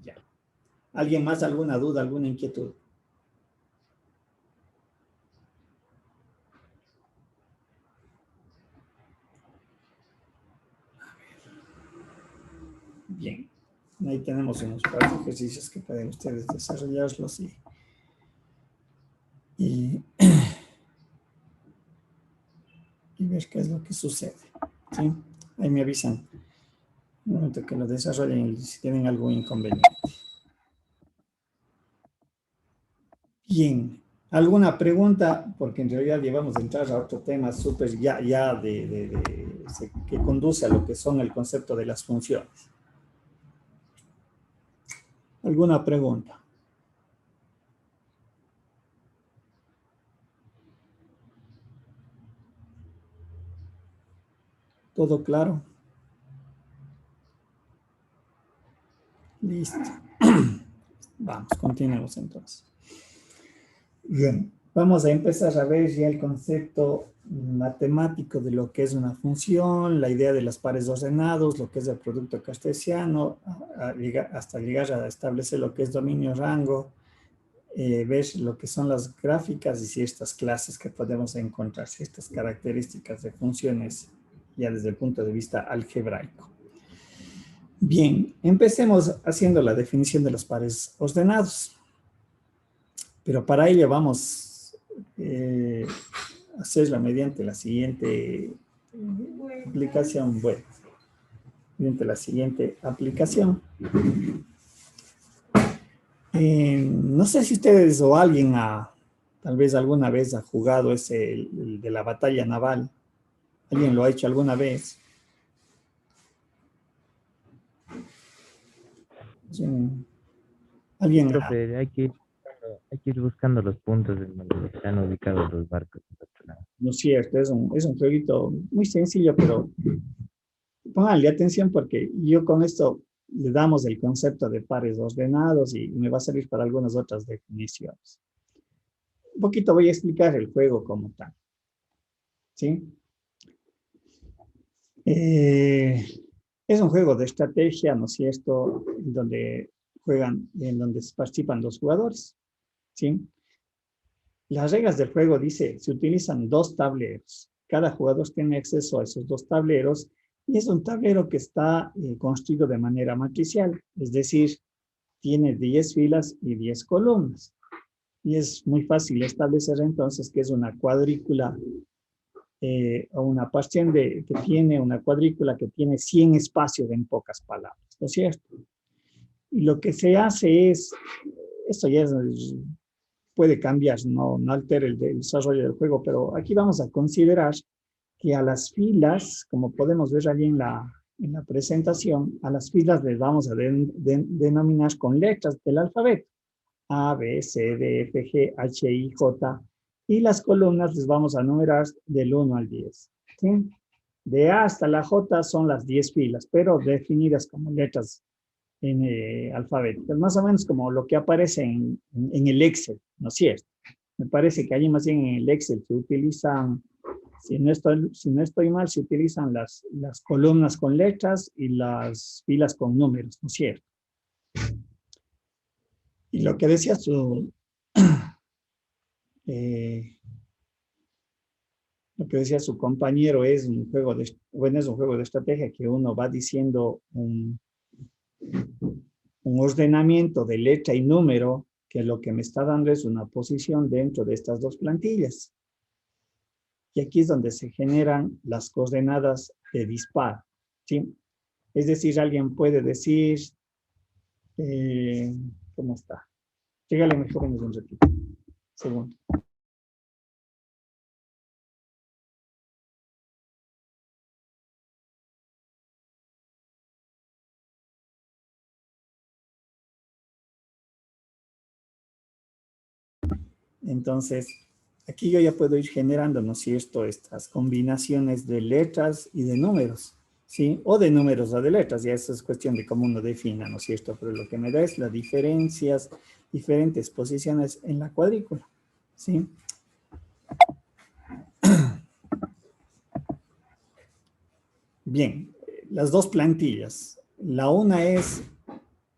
Ya. ¿Alguien más, alguna duda, alguna inquietud? Bien. Ahí tenemos unos cuantos ejercicios que pueden ustedes desarrollarlos y ver qué es lo que sucede. ¿Sí? Ahí me avisan en el momento que lo desarrollen y si tienen algún inconveniente. Bien. ¿Alguna pregunta? Porque en realidad llevamos a entrar a otro tema súper que conduce a lo que son el concepto de las funciones. ¿Alguna pregunta? ¿Todo claro? Listo. Vamos, continuemos entonces. Bien, vamos a empezar a ver ya el concepto matemático de lo que es una función, la idea de los pares ordenados, lo que es el producto cartesiano, hasta llegar a establecer lo que es dominio rango, ver lo que son las gráficas y ciertas clases que podemos encontrar, ciertas características de funciones ya desde el punto de vista algebraico. Bien, empecemos haciendo la definición de los pares ordenados. Pero para ello vamos a hacerla mediante la siguiente aplicación web. Mediante la siguiente aplicación. No sé si ustedes o alguien ha Tal vez alguna vez ha jugado ese, el de la batalla naval. ¿Alguien lo ha hecho alguna vez? Sí. ¿Alguien? Profe, hay que ir buscando los puntos en donde están ubicados los barcos del otro lado. No es cierto, es un jueguito muy sencillo, pero pónganle atención porque yo con esto le damos el concepto de pares ordenados y me va a servir para algunas otras definiciones. Un poquito voy a explicar el juego como tal. ¿Sí? Es un juego de estrategia, ¿no es cierto? En donde en donde participan dos jugadores. ¿Sí? Las reglas del juego dice, se utilizan dos tableros. Cada jugador tiene acceso a esos dos tableros y es un tablero que está construido de manera matricial, es decir, tiene 10 filas y 10 columnas. Y es muy fácil establecer entonces que es una cuadrícula o una porción que tiene una cuadrícula que tiene 100 espacios en pocas palabras, ¿no es cierto? Y lo que se hace es, esto ya puede cambiar, no altera el desarrollo del juego, pero aquí vamos a considerar que a las filas, como podemos ver allí en la presentación, a las filas les vamos a denominar con letras del alfabeto. A, B, C, D, F, G, H, I, J. Y las columnas les vamos a numerar del 1 al 10. ¿Sí? De A hasta la J son las 10 filas, pero definidas como letras alfabéticas. Más o menos como lo que aparece en el Excel, ¿no es cierto? Me parece que allí más bien en el Excel se utilizan, si no estoy mal, se utilizan las columnas con letras y las filas con números, ¿no es cierto? Y lo que decía su compañero es un juego de estrategia que uno va diciendo un ordenamiento de letra y número que lo que me está dando es una posición dentro de estas dos plantillas. Y aquí es donde se generan las coordenadas de disparo, ¿sí? Es decir, alguien puede decir, ¿cómo está? Llegale mejor en un ratito. Segundo. Entonces, aquí yo ya puedo ir generando, ¿no es cierto?, estas combinaciones de letras y de números, ¿sí? O de números o de letras, ya eso es cuestión de cómo uno defina, ¿no es cierto? Pero lo que me da es las diferentes posiciones en la cuadrícula, ¿sí? Bien, las dos plantillas. La una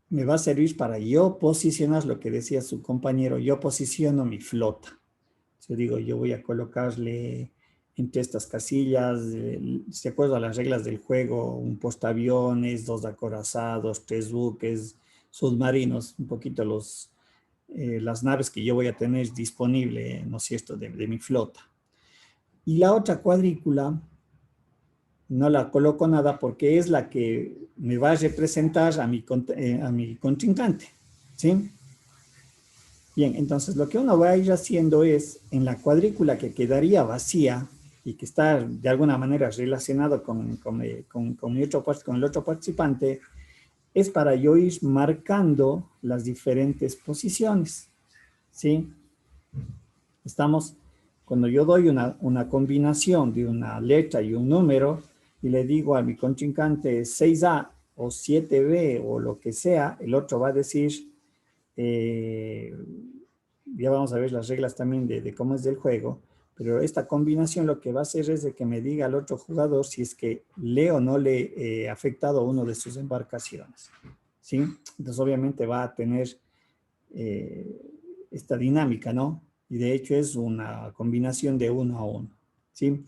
me va a servir para yo posicionar lo que decía su compañero, yo posiciono mi flota. Yo digo, yo voy a colocarle entre estas casillas, de acuerdo a las reglas del juego, un portaaviones, 2 acorazados, 3 buques, submarinos, un poquito las naves que yo voy a tener disponible, ¿no es cierto?, de mi flota. Y la otra cuadrícula no la coloco nada porque es la que me va a representar a mi contrincante, ¿sí? Bien, entonces lo que uno va a ir haciendo es, en la cuadrícula que quedaría vacía y que está de alguna manera relacionado con el otro participante, es para yo ir marcando las diferentes posiciones, ¿sí? Cuando yo doy una combinación de una letra y un número, y le digo a mi contrincante 6A o 7B o lo que sea, el otro va a decir, ya vamos a ver las reglas también de cómo es del juego, pero esta combinación lo que va a hacer es de que me diga al otro jugador si es que le o no le he afectado a uno de sus embarcaciones, ¿sí? Entonces obviamente va a tener esta dinámica, ¿no? Y de hecho es una combinación de 1 a 1, ¿sí?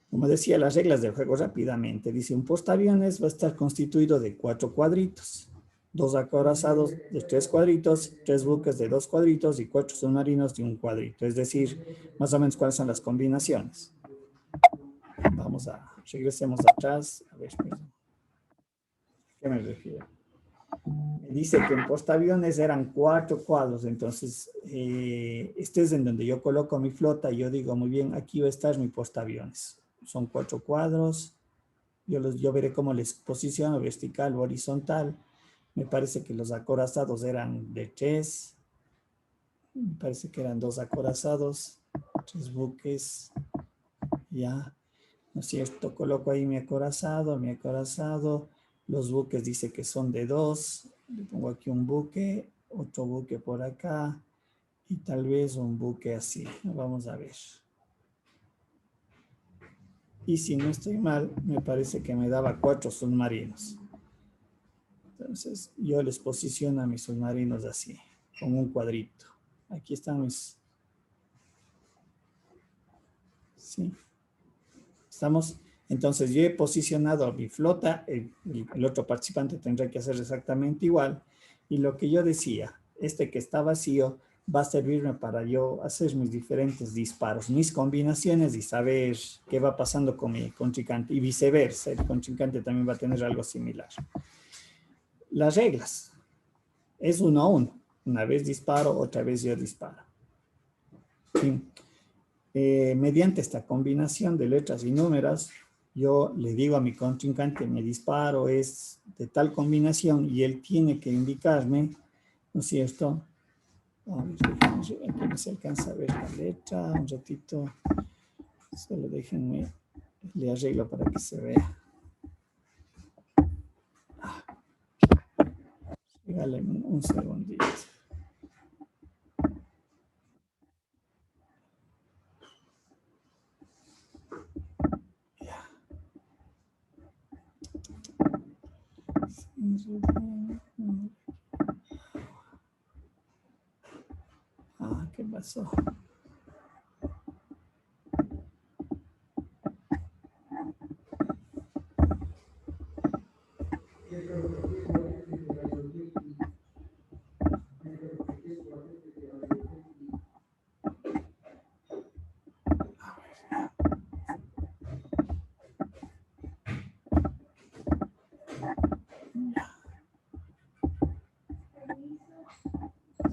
Como decía, las reglas del juego rápidamente. Dice, un portaaviones va a estar constituido de 4 cuadritos. 2 acorazados de 3 cuadritos, 3 buques de 2 cuadritos y 4 submarinos de 1 cuadrito. Es decir, más o menos cuáles son las combinaciones. Regresemos atrás. A ver, ¿a qué me refiero? Me dice que en portaaviones eran 4 cuadros, entonces este es en donde yo coloco mi flota y yo digo, muy bien, aquí va a estar mi portaaviones. Son 4 cuadros, yo veré cómo les posiciono, vertical o horizontal. Me parece que los acorazados eran de 3, me parece que eran 2 acorazados, 3 buques, ya, ¿no es cierto? Coloco ahí mi acorazado, los buques dice que son de 2, le pongo aquí un buque, otro buque por acá, y tal vez un buque así, vamos a ver. Y si no estoy mal, me parece que me daba 4 submarinos. Entonces, yo les posiciono a mis submarinos así, con un cuadrito. Aquí están mis... Sí. Estamos... Entonces, yo he posicionado a mi flota, el otro participante tendrá que hacer exactamente igual. Y lo que yo decía, este que está vacío, va a servirme para yo hacer mis diferentes disparos, mis combinaciones y saber qué va pasando con mi contrincante. Y viceversa, el contrincante también va a tener algo similar. Las reglas. Es 1 a 1. Una vez disparo, otra vez yo disparo. ¿Sí? Mediante esta combinación de letras y números, yo le digo a mi contrincante, mi disparo es de tal combinación y él tiene que indicarme, ¿no es cierto? A ver, aquí no se alcanza a ver la letra, un ratito, solo déjenme, le arreglo para que se vea. Regálenme un segundito. Ah, ¿qué pasó?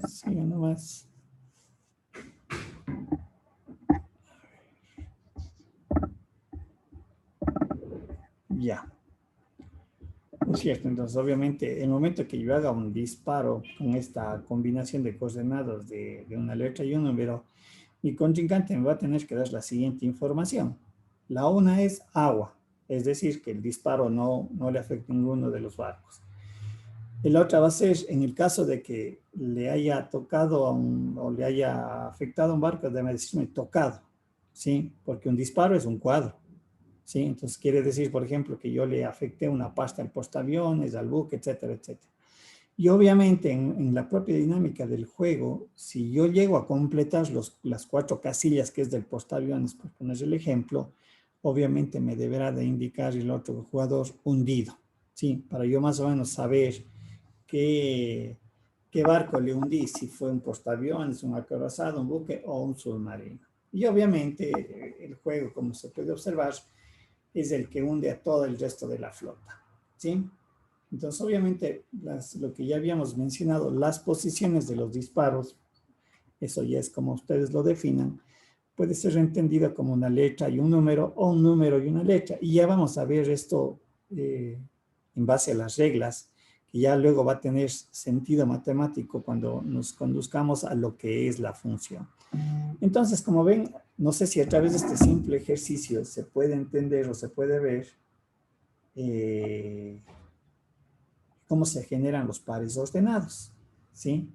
Siga nomás. Ya. ¿No es cierto? Entonces, obviamente, el momento que yo haga un disparo con esta combinación de coordenadas de una letra y un número, mi contrincante me va a tener que dar la siguiente información. La una es agua, es decir, que el disparo no le afecta a ninguno de los barcos. La otra va a ser, en el caso de que le haya tocado o le haya afectado a un barco, debe decirme tocado, ¿sí? Porque un disparo es un cuadro, ¿sí? Entonces quiere decir, por ejemplo, que yo le afecté una pasta al portaaviones, al buque, etcétera, etcétera. Y obviamente en la propia dinámica del juego, si yo llego a completar las 4 casillas que es del portaaviones, por poner el ejemplo, obviamente me deberá de indicar el otro jugador hundido, ¿sí? Para yo más o menos saber qué barco le hundí, si fue un portaaviones, un acorazado, un buque o un submarino. Y obviamente el juego, como se puede observar, es el que hunde a todo el resto de la flota, ¿sí? Entonces, obviamente, lo que ya habíamos mencionado, las posiciones de los disparos, eso ya es como ustedes lo definan, puede ser entendido como una letra y un número, o un número y una letra. Y ya vamos a ver esto en base a las reglas, que ya luego va a tener sentido matemático cuando nos conduzcamos a lo que es la función. Entonces, como ven, no sé si a través de este simple ejercicio se puede entender o se puede ver cómo se generan los pares ordenados, ¿sí?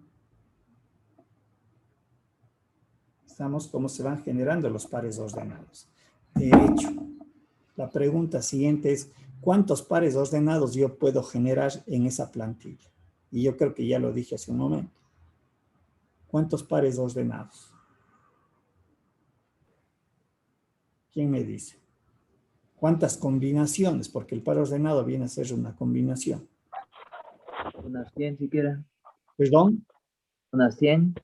Estamos cómo se van generando los pares ordenados. De hecho, la pregunta siguiente es, ¿cuántos pares ordenados yo puedo generar en esa plantilla? Y yo creo que ya lo dije hace un momento. ¿Cuántos pares ordenados? ¿Quién me dice? ¿Cuántas combinaciones? Porque el par ordenado viene a ser una combinación. Unas 100 siquiera. ¿Perdón? Unas 100.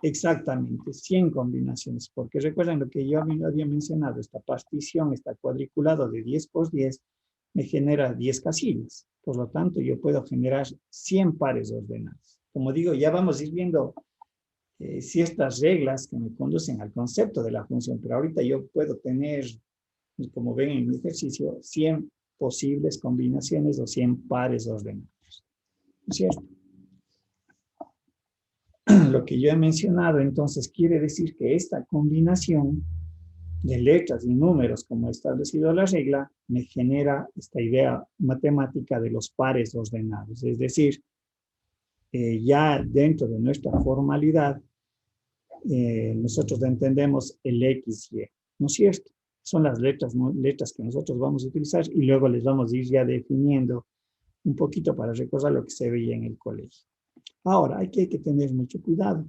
Exactamente, 100 combinaciones. Porque recuerden lo que yo había mencionado, esta partición, esta cuadriculado de 10 por 10, me genera 10 casillas. Por lo tanto, yo puedo generar 100 pares ordenados. Como digo, ya vamos a ir viendo ciertas reglas que me conducen al concepto de la función, pero ahorita yo puedo tener, como ven en mi ejercicio, 100 posibles combinaciones o 100 pares ordenados. ¿No es cierto? Lo que yo he mencionado, entonces, quiere decir que esta combinación de letras y números, como ha establecido la regla, me genera esta idea matemática de los pares ordenados. Es decir, ya dentro de nuestra formalidad, nosotros entendemos el X, Y, ¿no es cierto? Son las letras que nosotros vamos a utilizar y luego les vamos a ir ya definiendo un poquito para recordar lo que se veía en el colegio. Ahora, hay que tener mucho cuidado.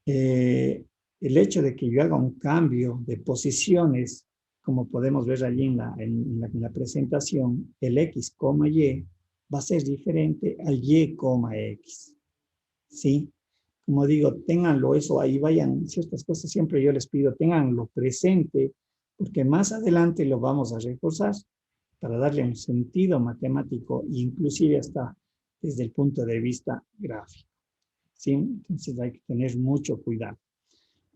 El hecho de que yo haga un cambio de posiciones, como podemos ver allí en la presentación, el X, Y, va a ser diferente al Y, X. ¿Sí? Como digo, ténganlo eso, ahí vayan ciertas cosas, siempre yo les pido, ténganlo presente, porque más adelante lo vamos a reforzar para darle un sentido matemático, inclusive hasta desde el punto de vista gráfico. ¿Sí? Entonces hay que tener mucho cuidado,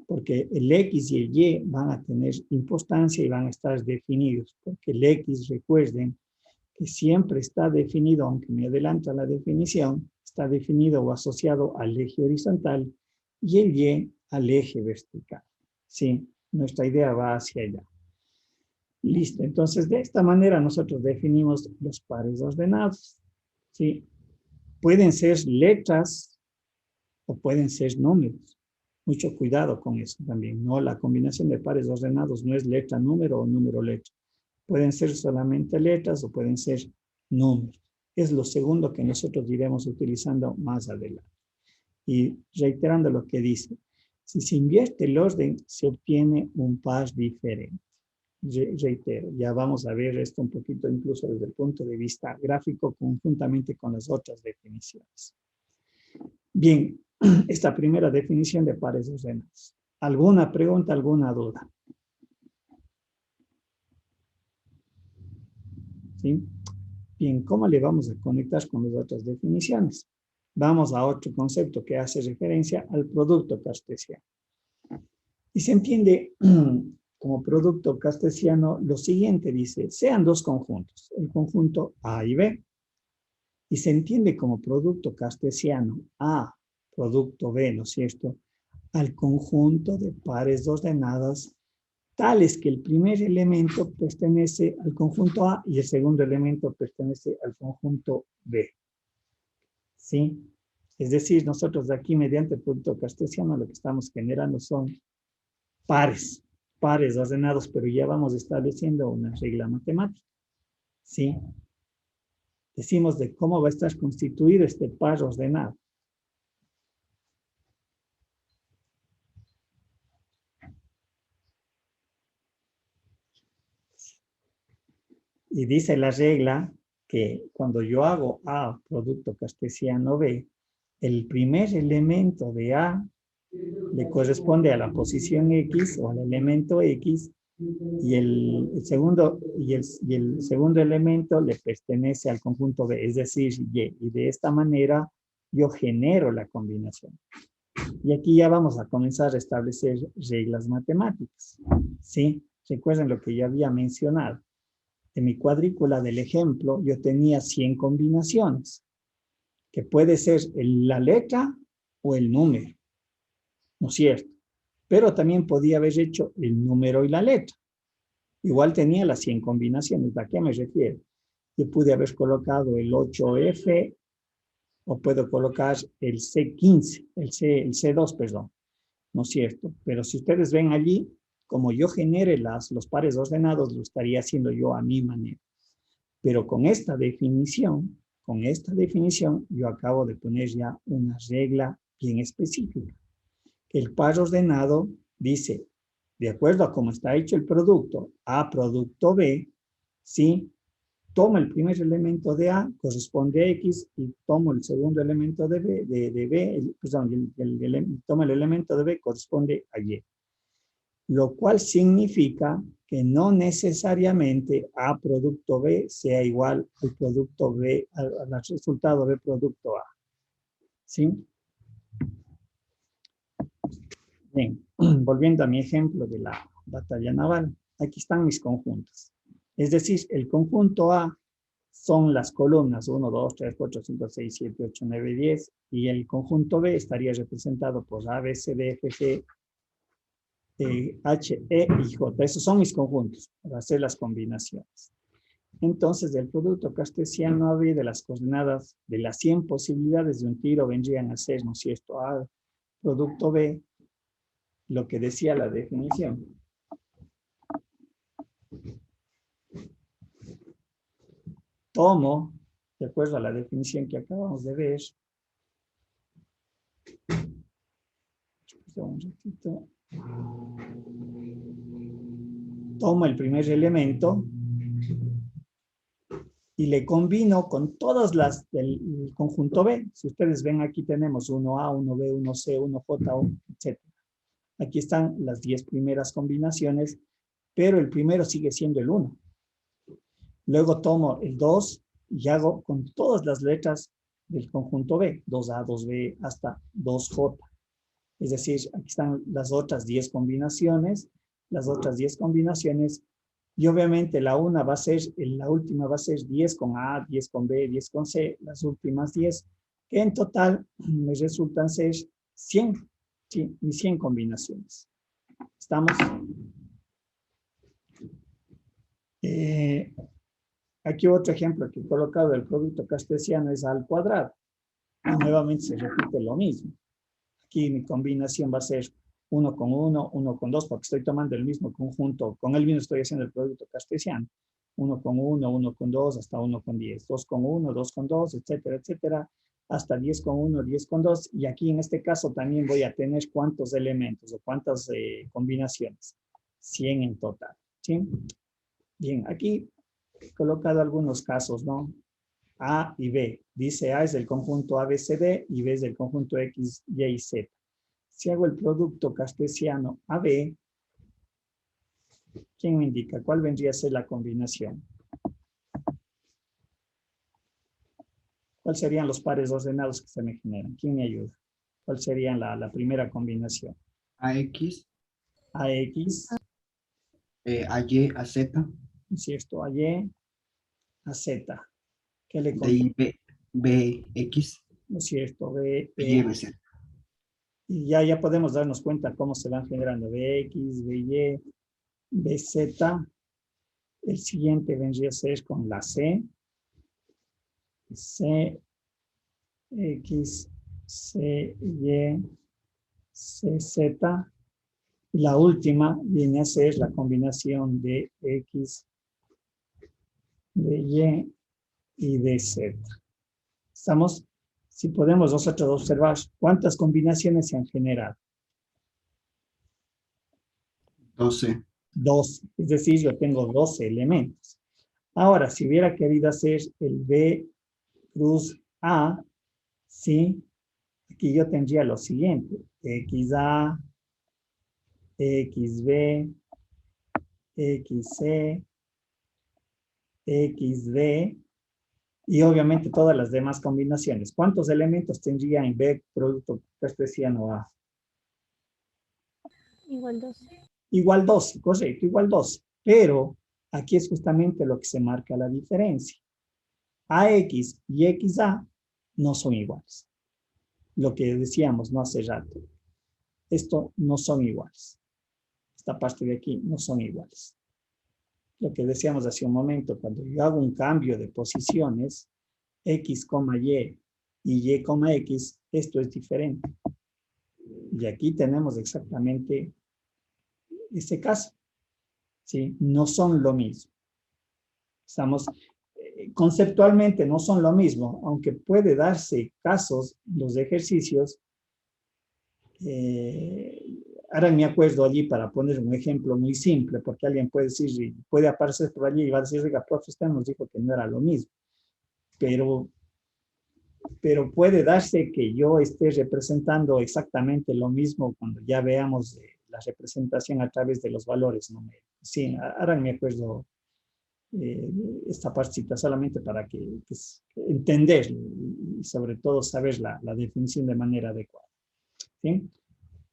porque el X y el Y van a tener importancia y van a estar definidos, porque el X, recuerden, que siempre está definido, aunque me adelanta la definición, está definido o asociado al eje horizontal y el Y al eje vertical. ¿Sí? Nuestra idea va hacia allá. Listo, entonces de esta manera nosotros definimos los pares ordenados. ¿Sí? Pueden ser letras o pueden ser números. Mucho cuidado con eso también. No, la combinación de pares ordenados no es letra-número o número-letra. Pueden ser solamente letras o pueden ser números. Es lo segundo que nosotros iremos utilizando más adelante. Y reiterando lo que dice, si se invierte el orden, se obtiene un par diferente. Reitero, ya vamos a ver esto un poquito incluso desde el punto de vista gráfico conjuntamente con las otras definiciones. Bien, esta primera definición de pares ordenados. ¿Alguna pregunta, alguna duda? ¿Sí? Bien, ¿cómo le vamos a conectar con las otras definiciones? Vamos a otro concepto que hace referencia al producto cartesiano. Y se entiende como producto cartesiano lo siguiente, dice, sean dos conjuntos, el conjunto A y B. Y se entiende como producto cartesiano A, producto B, ¿no es cierto?, al conjunto de pares ordenadas tales que el primer elemento pertenece al conjunto A y el segundo elemento pertenece al conjunto B. ¿Sí? Es decir, nosotros aquí mediante el producto cartesiano lo que estamos generando son pares ordenados, pero ya vamos estableciendo una regla matemática. ¿Sí? Decimos de cómo va a estar constituido este par ordenado. Y dice la regla que cuando yo hago A producto cartesiano B, el primer elemento de A le corresponde a la posición X o al elemento X y el segundo elemento le pertenece al conjunto B, es decir, Y. Y de esta manera yo genero la combinación. Y aquí ya vamos a comenzar a establecer reglas matemáticas. ¿Sí? Recuerden lo que ya había mencionado. En mi cuadrícula del ejemplo, yo tenía 100 combinaciones, que puede ser la letra o el número, ¿no es cierto? Pero también podía haber hecho el número y la letra. Igual tenía las 100 combinaciones, ¿a qué me refiero? Yo pude haber colocado el 8F, o puedo colocar el C15, el C2, perdón, ¿no es cierto? Pero si ustedes ven allí, como yo genere los pares ordenados, lo estaría haciendo yo a mi manera. Pero con esta definición, yo acabo de poner ya una regla bien específica. El par ordenado dice, de acuerdo a cómo está hecho el producto, A producto B, ¿sí? Tomo el primer elemento de A, corresponde a X, y tomo el segundo elemento de B, tomo el elemento de B, corresponde a Y. Lo cual significa que no necesariamente A producto B sea igual al producto B, al resultado B producto A. ¿Sí? Bien, volviendo a mi ejemplo de la batalla naval, aquí están mis conjuntos. Es decir, el conjunto A son las columnas 1, 2, 3, 4, 5, 6, 7, 8, 9, 10, y el conjunto B estaría representado por A, B, C, D, F, G, H, E y J. Esos son mis conjuntos para hacer las combinaciones. Entonces, del producto cartesiano AB de las coordenadas de las 100 posibilidades de un tiro vendrían a ser, ¿no es cierto?, A, producto B, lo que decía la definición. Tomo, de acuerdo a la definición que acabamos de ver, un ratito. Tomo el primer elemento y le combino con todas las del conjunto B. Si ustedes ven, aquí tenemos 1A, 1B, 1C, 1J, etc. Aquí están las 10 primeras combinaciones, pero el primero sigue siendo el 1. Luego tomo el 2 y hago con todas las letras del conjunto B, 2A, 2B, hasta 2J. Es decir, aquí están las otras 10 combinaciones, y obviamente la última va a ser 10 con A, 10 con B, 10 con C, las últimas 10, que en total me resultan ser 100, ¿sí? Mis 100 combinaciones. ¿Estamos? Aquí otro ejemplo que he colocado del producto cartesiano es A al cuadrado. Y nuevamente se repite lo mismo. Aquí mi combinación va a ser 1 con 1, 1 con 2, porque estoy tomando el mismo conjunto, con el mismo estoy haciendo el producto cartesiano. 1 con 1, 1 con 2, hasta 1 con 10. 2 con 1, 2 con 2, etcétera, etcétera, hasta 10 con 1, 10 con 2. Y aquí en este caso también voy a tener cuántos elementos o cuántas combinaciones. 100 en total. ¿Sí? Bien, aquí he colocado algunos casos, ¿no? A y B. Dice A es del conjunto ABCD y B es del conjunto X, Y y Z. Si hago el producto cartesiano AB, ¿quién me indica? ¿Cuál vendría a ser la combinación? ¿Cuáles serían los pares ordenados que se me generan? ¿Quién me ayuda? ¿Cuál sería la primera combinación? AX, AX, AY, AZ, ¿no es cierto? AY, AZ. ¿Qué le DI, BX, ¿No es cierto? B, BY, BZ. y ya podemos darnos cuenta cómo se van generando BX, BY, BZ. El siguiente vendría a ser con la C. C, X, C, Y, C, Z. Y la última viene a ser la combinación de X, de Y y de Z. ¿Estamos? Si podemos nosotros observar cuántas combinaciones se han generado. 12. 12, es decir, yo tengo 12 elementos. Ahora, si hubiera querido hacer el B cruz A, ¿sí? Aquí yo tendría lo siguiente, XA, XB, XC, XD, y obviamente todas las demás combinaciones. ¿Cuántos elementos tendría en B producto cartesiano A? Igual 12. Igual 12, correcto, igual 12. Pero aquí es justamente lo que se marca la diferencia. AX y XA no son iguales. Lo que decíamos no hace rato. Esto no son iguales. Esta parte de aquí no son iguales. Lo que decíamos hace un momento, cuando yo hago un cambio de posiciones, X, Y y Y, X, esto es diferente. Y aquí tenemos exactamente este caso. ¿Sí? No son lo mismo. Estamos, conceptualmente no son lo mismo, aunque puede darse casos, los ejercicios. Ahora me acuerdo allí para poner un ejemplo muy simple, porque alguien puede decir, puede aparecer por allí y va a decir, oiga, profe, usted nos dijo que no era lo mismo. Pero puede darse que yo esté representando exactamente lo mismo cuando ya veamos la representación a través de los valores numéricos. Sí, ahora me acuerdo esta partecita solamente para que entender y sobre todo saber la definición de manera adecuada. ¿Sí?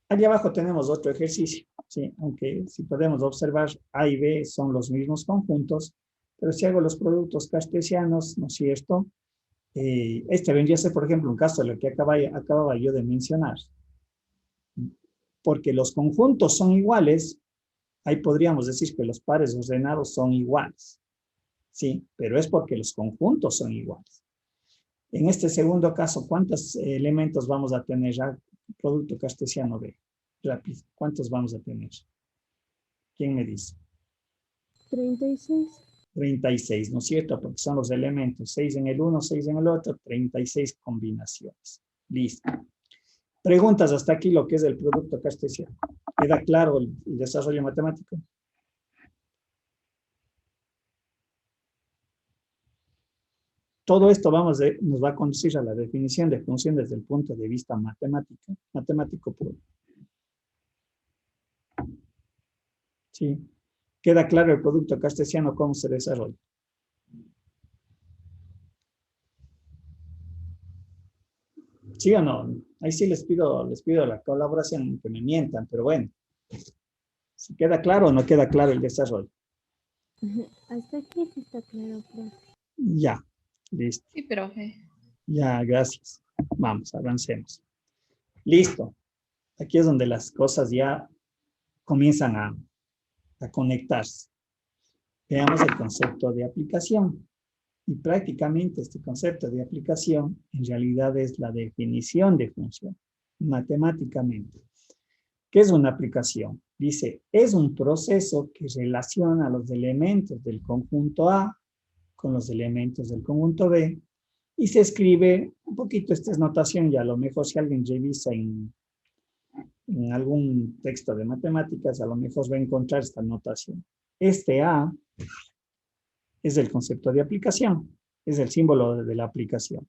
Allí abajo tenemos otro ejercicio, ¿sí? Aunque si podemos observar, A y B son los mismos conjuntos, pero si hago los productos cartesianos, ¿no es cierto? Este vendría a ser, por ejemplo, un caso de lo que acababa yo de mencionar. Porque los conjuntos son iguales, ahí podríamos decir que los pares ordenados son iguales. Sí, pero es porque los conjuntos son iguales. En este segundo caso, ¿cuántos elementos vamos a tener ya? Producto cartesiano B. Rápido, ¿cuántos vamos a tener? ¿Quién me dice? 36. 36, ¿no es cierto? Porque son los elementos, 6 en el uno, 6 en el otro, 36 combinaciones. Listo. Preguntas hasta aquí lo que es el producto cartesiano. ¿Queda claro el desarrollo matemático? Todo esto nos va a conducir a la definición de función desde el punto de vista matemático puro. ¿Sí? ¿Queda claro el producto cartesiano cómo se desarrolla? ¿Sí o no? Ahí sí les pido la colaboración, que me mientan, pero bueno. ¿Si queda claro o no queda claro el desarrollo? Hasta aquí sí está claro, profe. Ya, listo. Sí, profe. Ya, gracias. Vamos, avancemos. Listo. Aquí es donde las cosas ya comienzan a conectarse. Veamos el concepto de aplicación. Y prácticamente este concepto de aplicación en realidad es la definición de función, matemáticamente. ¿Qué es una aplicación? Dice, es un proceso que relaciona los elementos del conjunto A con los elementos del conjunto B y se escribe, un poquito esta es notación, y a lo mejor si alguien revisa en algún texto de matemáticas, a lo mejor va a encontrar esta notación. Este A es el concepto de aplicación, es el símbolo de la aplicación.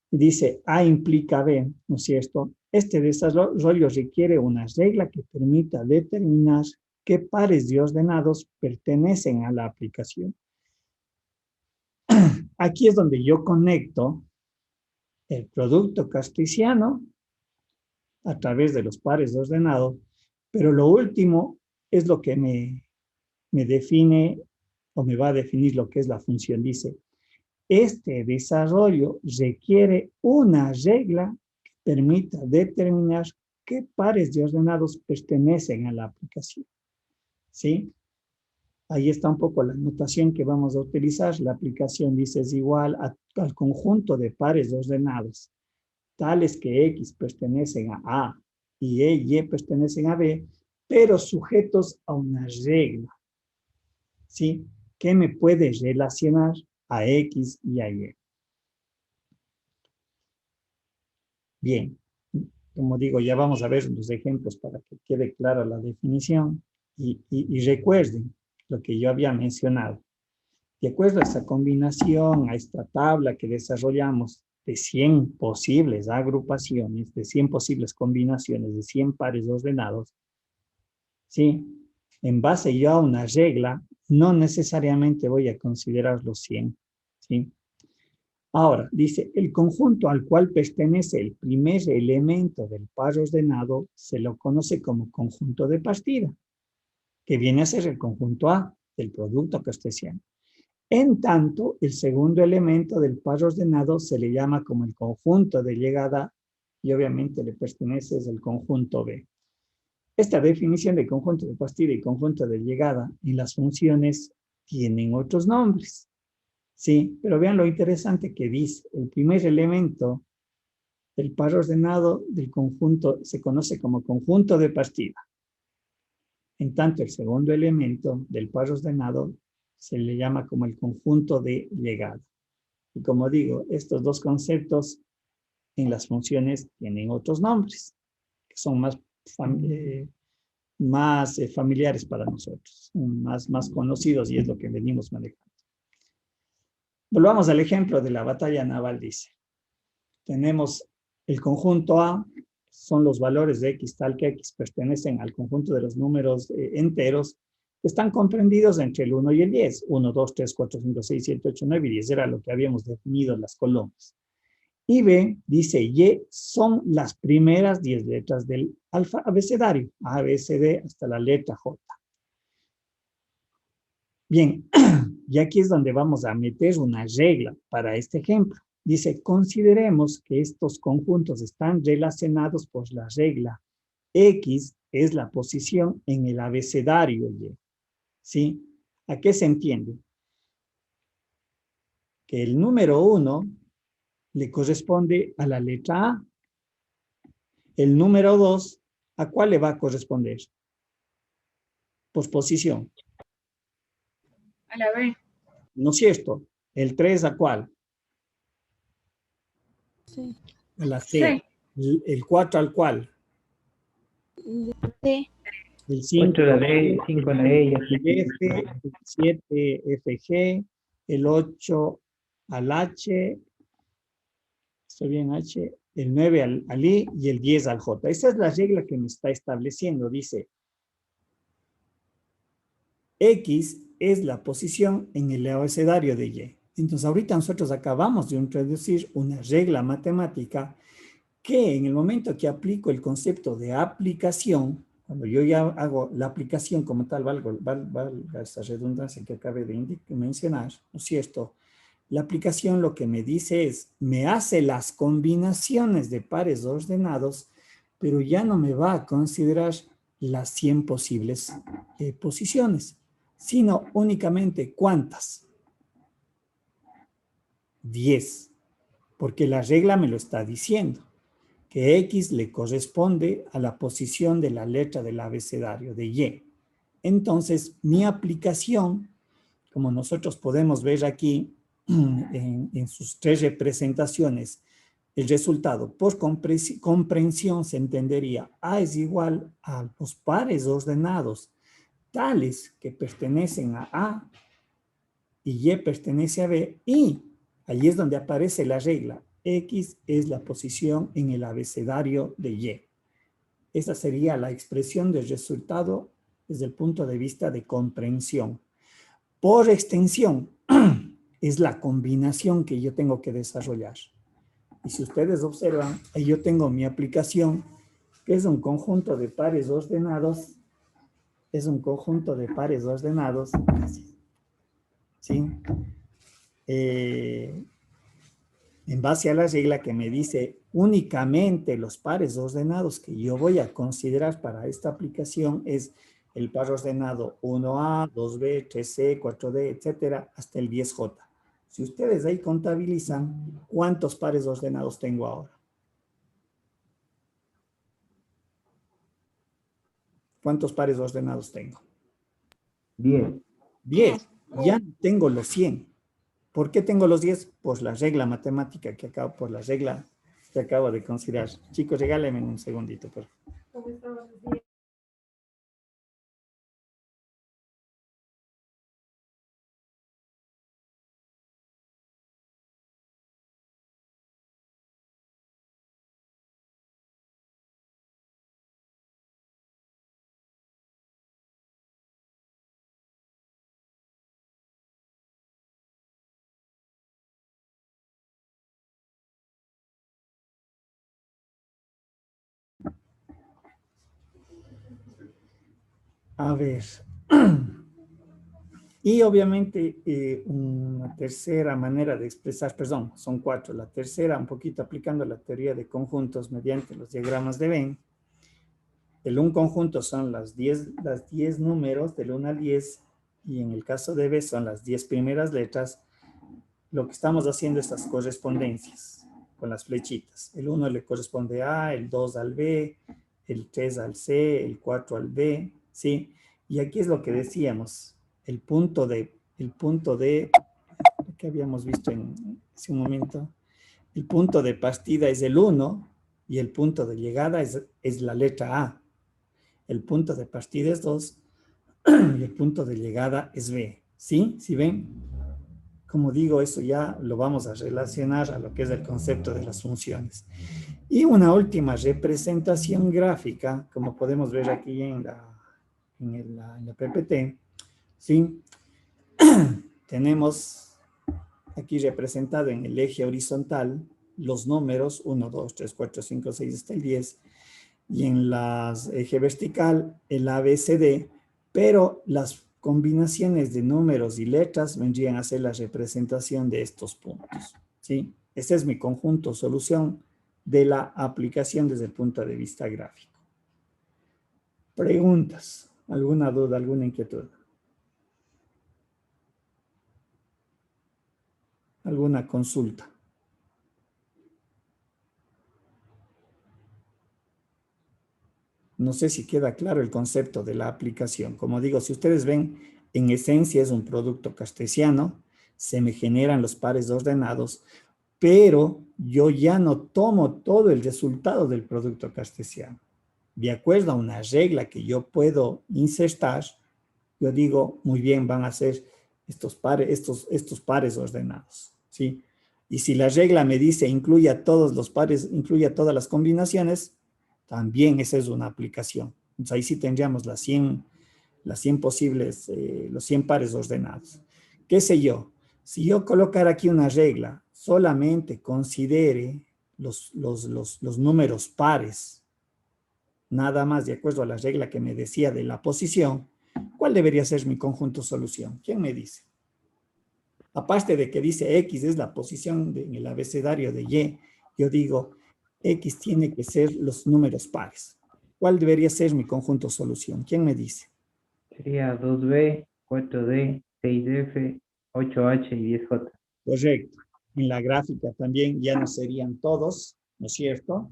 Y dice, A implica B, ¿no es cierto? Este desarrollo requiere una regla que permita determinar qué pares de ordenados pertenecen a la aplicación. Aquí es donde yo conecto el producto cartesiano a través de los pares de ordenado, pero lo último es lo que me define o me va a definir lo que es la función. Dice, este desarrollo requiere una regla que permita determinar qué pares de ordenados pertenecen a la aplicación. ¿Sí? Ahí está un poco la notación que vamos a utilizar. La aplicación dice es igual al conjunto de pares de ordenados, tales que X pertenecen a A y Y pertenecen a B, pero sujetos a una regla. ¿Sí? ¿Qué me puede relacionar a X y a Y? Bien, como digo, ya vamos a ver los ejemplos para que quede clara la definición y recuerden lo que yo había mencionado. De acuerdo a esta combinación, a esta tabla que desarrollamos de 100 posibles agrupaciones, de 100 posibles combinaciones, de 100 pares ordenados, ¿sí? En base yo a una regla, no necesariamente voy a considerar los 100, ¿sí? Ahora, dice, el conjunto al cual pertenece el primer elemento del par ordenado se lo conoce como conjunto de partida, que viene a ser el conjunto A del producto cartesiano. En tanto, el segundo elemento del par ordenado se le llama como el conjunto de llegada y obviamente le pertenece es el conjunto B. Esta definición de conjunto de partida y conjunto de llegada en las funciones tienen otros nombres. Sí, pero vean lo interesante que dice. El primer elemento del par ordenado del conjunto se conoce como conjunto de partida. En tanto, el segundo elemento del par ordenado se le llama como el conjunto de llegada. Y como digo, estos dos conceptos en las funciones tienen otros nombres, que son más familiares para nosotros, más conocidos y es lo que venimos manejando. Volvamos al ejemplo de la batalla naval, dice. Tenemos el conjunto A, son los valores de x tal que x pertenecen al conjunto de los números enteros que están comprendidos entre el 1 y el 10. 1, 2, 3, 4, 5, 6, 7, 8, 9 y 10 era lo que habíamos definido en las columnas. Y B dice, Y son las primeras 10 letras del abecedario, A, B, C, D, hasta la letra J. Bien, y aquí es donde vamos a meter una regla para este ejemplo. Dice, consideremos que estos conjuntos están relacionados por la regla X es la posición en el abecedario Y. ¿Sí? ¿A qué se entiende? Que el número 1 le corresponde a la letra A. El número 2, ¿a cuál le va a corresponder? Posposición. A la B. ¿No es cierto? El 3, ¿a cuál? Sí. A la C. C. El 4, ¿al cuál? Sí. El 5, 8 la D, 5 la E y así. F, el 7, FG, el 8 al H, estoy bien H, el 9 al I y el 10 al J. Esa es la regla que me está estableciendo. Dice, X es la posición en el abecedario de Y. Entonces ahorita nosotros acabamos de introducir una regla matemática que en el momento que aplico el concepto de aplicación, cuando yo ya hago la aplicación como tal, valga esta redundancia que acabé de mencionar, ¿no es cierto? La aplicación lo que me dice es, me hace las combinaciones de pares ordenados, pero ya no me va a considerar las 100 posibles posiciones, sino únicamente ¿cuántas? 10, porque la regla me lo está diciendo, que X le corresponde a la posición de la letra del abecedario de Y. Entonces, mi aplicación, como nosotros podemos ver aquí en sus 3 representaciones, el resultado por comprensión se entendería A es igual a los pares ordenados tales que pertenecen a A y Y pertenece a B, y ahí es donde aparece la regla. X es la posición en el abecedario de Y. Esa sería la expresión del resultado desde el punto de vista de comprensión. Por extensión, es la combinación que yo tengo que desarrollar. Y si ustedes observan, ahí yo tengo mi aplicación, que es un conjunto de pares ordenados. Es un conjunto de pares ordenados. ¿Sí? En base a la regla que me dice únicamente los pares ordenados que yo voy a considerar para esta aplicación es el par ordenado 1A, 2B, 3C, 4D, etcétera, hasta el 10J. Si ustedes ahí contabilizan, ¿cuántos pares ordenados tengo ahora? ¿Cuántos pares ordenados tengo? 10. 10. Ya tengo los 100. ¿Por qué tengo los 10? Pues la regla matemática que acabo de considerar. Chicos, regálenme un segundito, por favor. A ver. Y obviamente una tercera manera de expresar, perdón, son 4. La tercera, un poquito aplicando la teoría de conjuntos mediante los diagramas de Venn. El un conjunto son las 10 números del 1 al 10 y en el caso de B son las 10 primeras letras. Lo que estamos haciendo es las correspondencias con las flechitas. El 1 le corresponde a A, el 2 al B, el 3 al C, el 4 al D, ¿sí? Y aquí es lo que decíamos, el punto de que habíamos visto en hace un momento, el punto de partida es el 1 y el punto de llegada es la letra A. El punto de partida es 2 y el punto de llegada es B. ¿Sí? ¿Sí ven? Como digo, eso ya lo vamos a relacionar a lo que es el concepto de las funciones. Y una última representación gráfica, como podemos ver aquí en la PPT, ¿sí? Tenemos aquí representado en el eje horizontal los números 1, 2, 3, 4, 5, 6 hasta el 10, y en el eje vertical el ABCD, pero las combinaciones de números y letras vendrían a ser la representación de estos puntos, ¿sí? Este es mi conjunto solución de la aplicación desde el punto de vista gráfico. Preguntas, alguna duda, alguna inquietud, alguna consulta. No sé si queda claro el concepto de la aplicación. Como digo, si ustedes ven, en esencia es un producto cartesiano, se me generan los pares ordenados, pero yo ya no tomo todo el resultado del producto cartesiano. De acuerdo a una regla que yo puedo insertar, yo digo, muy bien, van a ser estos pares ordenados, ¿sí? Y si la regla me dice incluya todos los pares, incluya todas las combinaciones, también esa es una aplicación. Entonces ahí sí tendríamos las 100 posibles, los 100 pares ordenados. ¿Qué sé yo? Si yo colocar aquí una regla, solamente considere los números pares, nada más de acuerdo a la regla que me decía de la posición, ¿cuál debería ser mi conjunto solución? ¿Quién me dice? Aparte de que dice X es la posición en el abecedario de Y, yo digo X tiene que ser los números pares. ¿Cuál debería ser mi conjunto solución? ¿Quién me dice? Sería 2B, 4D, 6F, 8H y 10J. Correcto. En la gráfica también ya no serían todos, ¿no es cierto?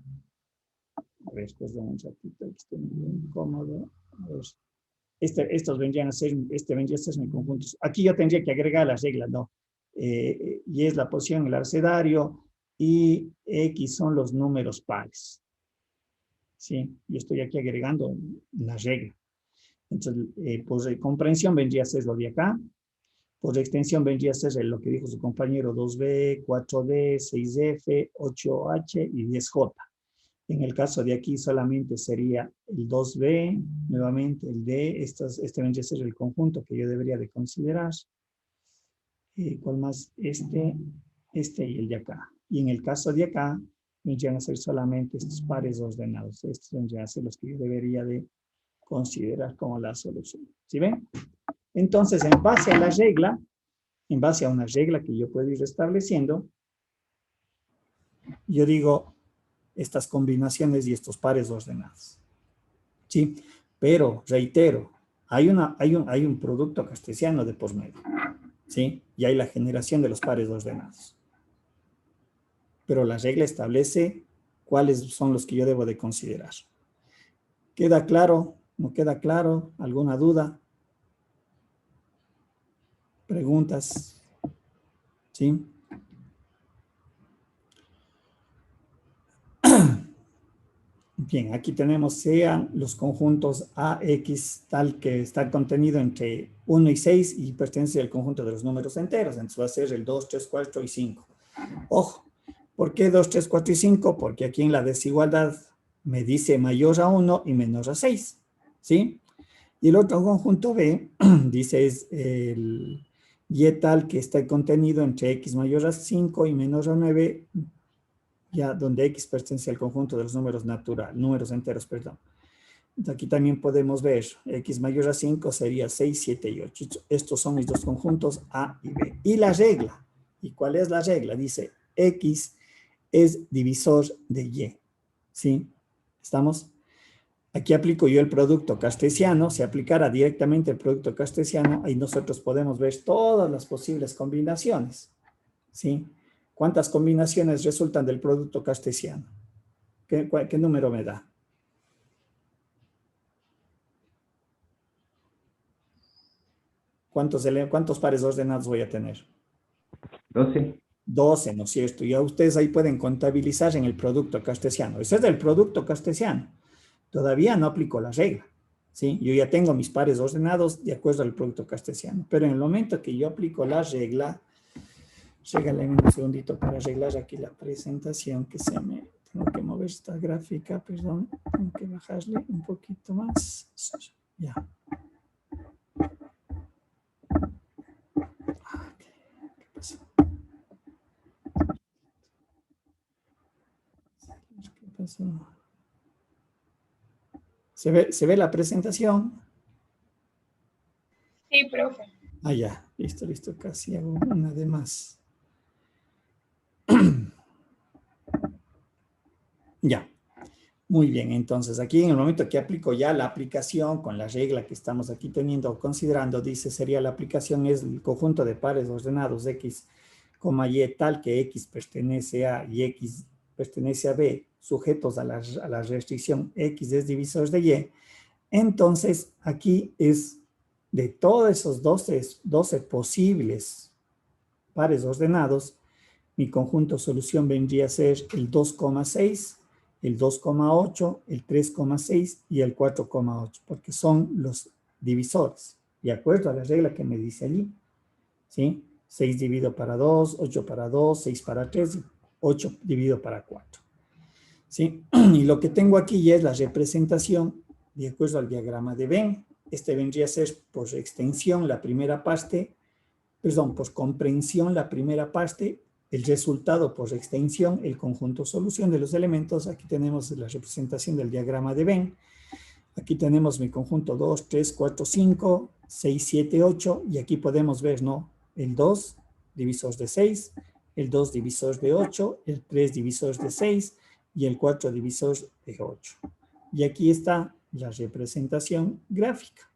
A ver, perdón un ratito, que estoy muy incómodo. A ver. Estos vendrían a ser, vendría a ser mi conjunto. Aquí yo tendría que agregar las reglas, ¿no? Y es la posición en el abecedario y X son los números pares. ¿Sí? Yo estoy aquí agregando la regla. Entonces, por comprensión vendría a ser lo de acá. Por extensión vendría a ser lo que dijo su compañero 2B, 4D, 6F, 8H y 10J. En el caso de aquí solamente sería el 2B, nuevamente el D, este vendría a ser el conjunto que yo debería de considerar. ¿Cuál más? Este y el de acá. Y en el caso de acá, vendrían a ser solamente estos pares ordenados. Estos vendrían a ser los que yo debería de considerar como la solución. ¿Sí ven? Entonces, en base a la regla, en base a una regla que yo puedo ir estableciendo, yo digo estas combinaciones y estos pares ordenados. ¿Sí? Pero, reitero, hay un producto cartesiano de por medio. ¿Sí? Y hay la generación de los pares ordenados. Pero la regla establece cuáles son los que yo debo de considerar. ¿Queda claro? ¿No queda claro? ¿Alguna duda? ¿Preguntas? ¿Sí? Bien, aquí tenemos sean los conjuntos AX tal que está contenido entre 1 y 6 y pertenece al conjunto de los números enteros. Entonces va a ser el 2, 3, 4 y 5. Ojo, ¿por qué 2, 3, 4 y 5? Porque aquí en la desigualdad me dice mayor a 1 y menor a 6. ¿Sí? Y el otro conjunto B dice es el Y tal que está contenido entre X mayor a 5 y menor a 9, ya donde X pertenece al conjunto de los números enteros, perdón. Entonces aquí también podemos ver X mayor a 5 sería 6, 7 y 8. Estos son mis dos conjuntos A y B. Y la regla, ¿y cuál es la regla? Dice X es divisor de Y. ¿Sí? ¿Estamos? Aquí aplico yo el producto cartesiano. Si aplicara directamente el producto cartesiano, ahí nosotros podemos ver todas las posibles combinaciones. ¿Sí? ¿Cuántas combinaciones resultan del producto cartesiano? ¿Qué número me da? ¿Cuántos pares ordenados voy a tener? 12. 12, ¿no es cierto? Y a ustedes ahí pueden contabilizar en el producto cartesiano. Ese es el producto cartesiano. Todavía no aplico la regla, ¿sí? Yo ya tengo mis pares ordenados de acuerdo al producto cartesiano. Pero en el momento que yo aplico la regla, Regálenme un segundito para arreglar aquí la presentación que se me... Tengo que mover esta gráfica, perdón. Tengo que bajarle un poquito más. Ya. ¿Qué pasó? ¿Qué pasó? ¿Se ve la presentación? Sí, profe. Ah, ya. Listo, listo. Casi hago una de más. Ya. Muy bien, entonces aquí en el momento que aplico ya la aplicación con la regla que estamos aquí teniendo, considerando, dice, sería la aplicación es el conjunto de pares ordenados X, Y tal que X pertenece a y X pertenece a B, sujetos a la restricción X es divisor de Y. Entonces aquí es de todos esos 12 posibles pares ordenados, mi conjunto solución vendría a ser el 2,6, el 2,8, el 3,6 y el 4,8, porque son los divisores, de acuerdo a la regla que me dice allí, ¿sí? 6 dividido para 2, 8 para 2, 6 para 3, 8 dividido para 4, ¿sí? Y lo que tengo aquí ya es la representación de acuerdo al diagrama de Venn. Este vendría a ser por extensión la primera parte, perdón, por comprensión la primera parte, el resultado por extensión, el conjunto solución de los elementos. Aquí tenemos la representación del diagrama de Venn. Aquí tenemos mi conjunto 2, 3, 4, 5, 6, 7, 8. Y aquí podemos ver, ¿no? El 2, divisor de 6, el 2, divisor de 8, el 3, divisor de 6 y el 4, divisor de 8. Y aquí está la representación gráfica.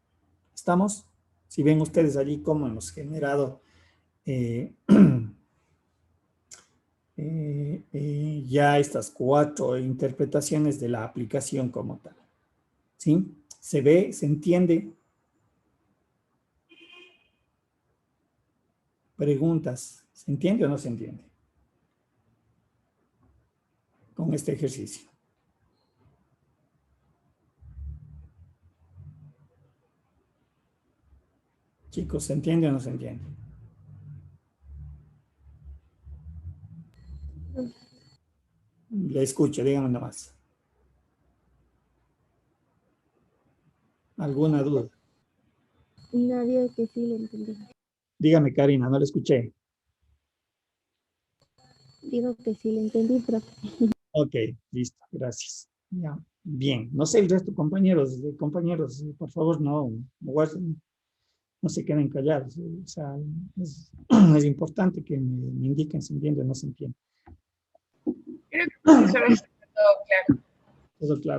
¿Estamos? Si ven ustedes allí cómo hemos generado ya estas 4 interpretaciones de la aplicación como tal. ¿Sí? ¿Se ve? ¿Se entiende? Preguntas. ¿Se entiende o no se entiende? Con este ejercicio. Chicos, ¿se entiende o no se entiende? Le escucho, díganme nomás. ¿Alguna duda? No, digo que sí lo entendí. Dígame, Karina, no le escuché. Digo que sí lo entendí, profe. Ok, listo, gracias. Ya, bien. No sé, el resto, compañeros, por favor, no se queden callados. O sea, es importante que me indiquen si entiende o no se entiende. Creo que profesor está todo claro. Todo claro.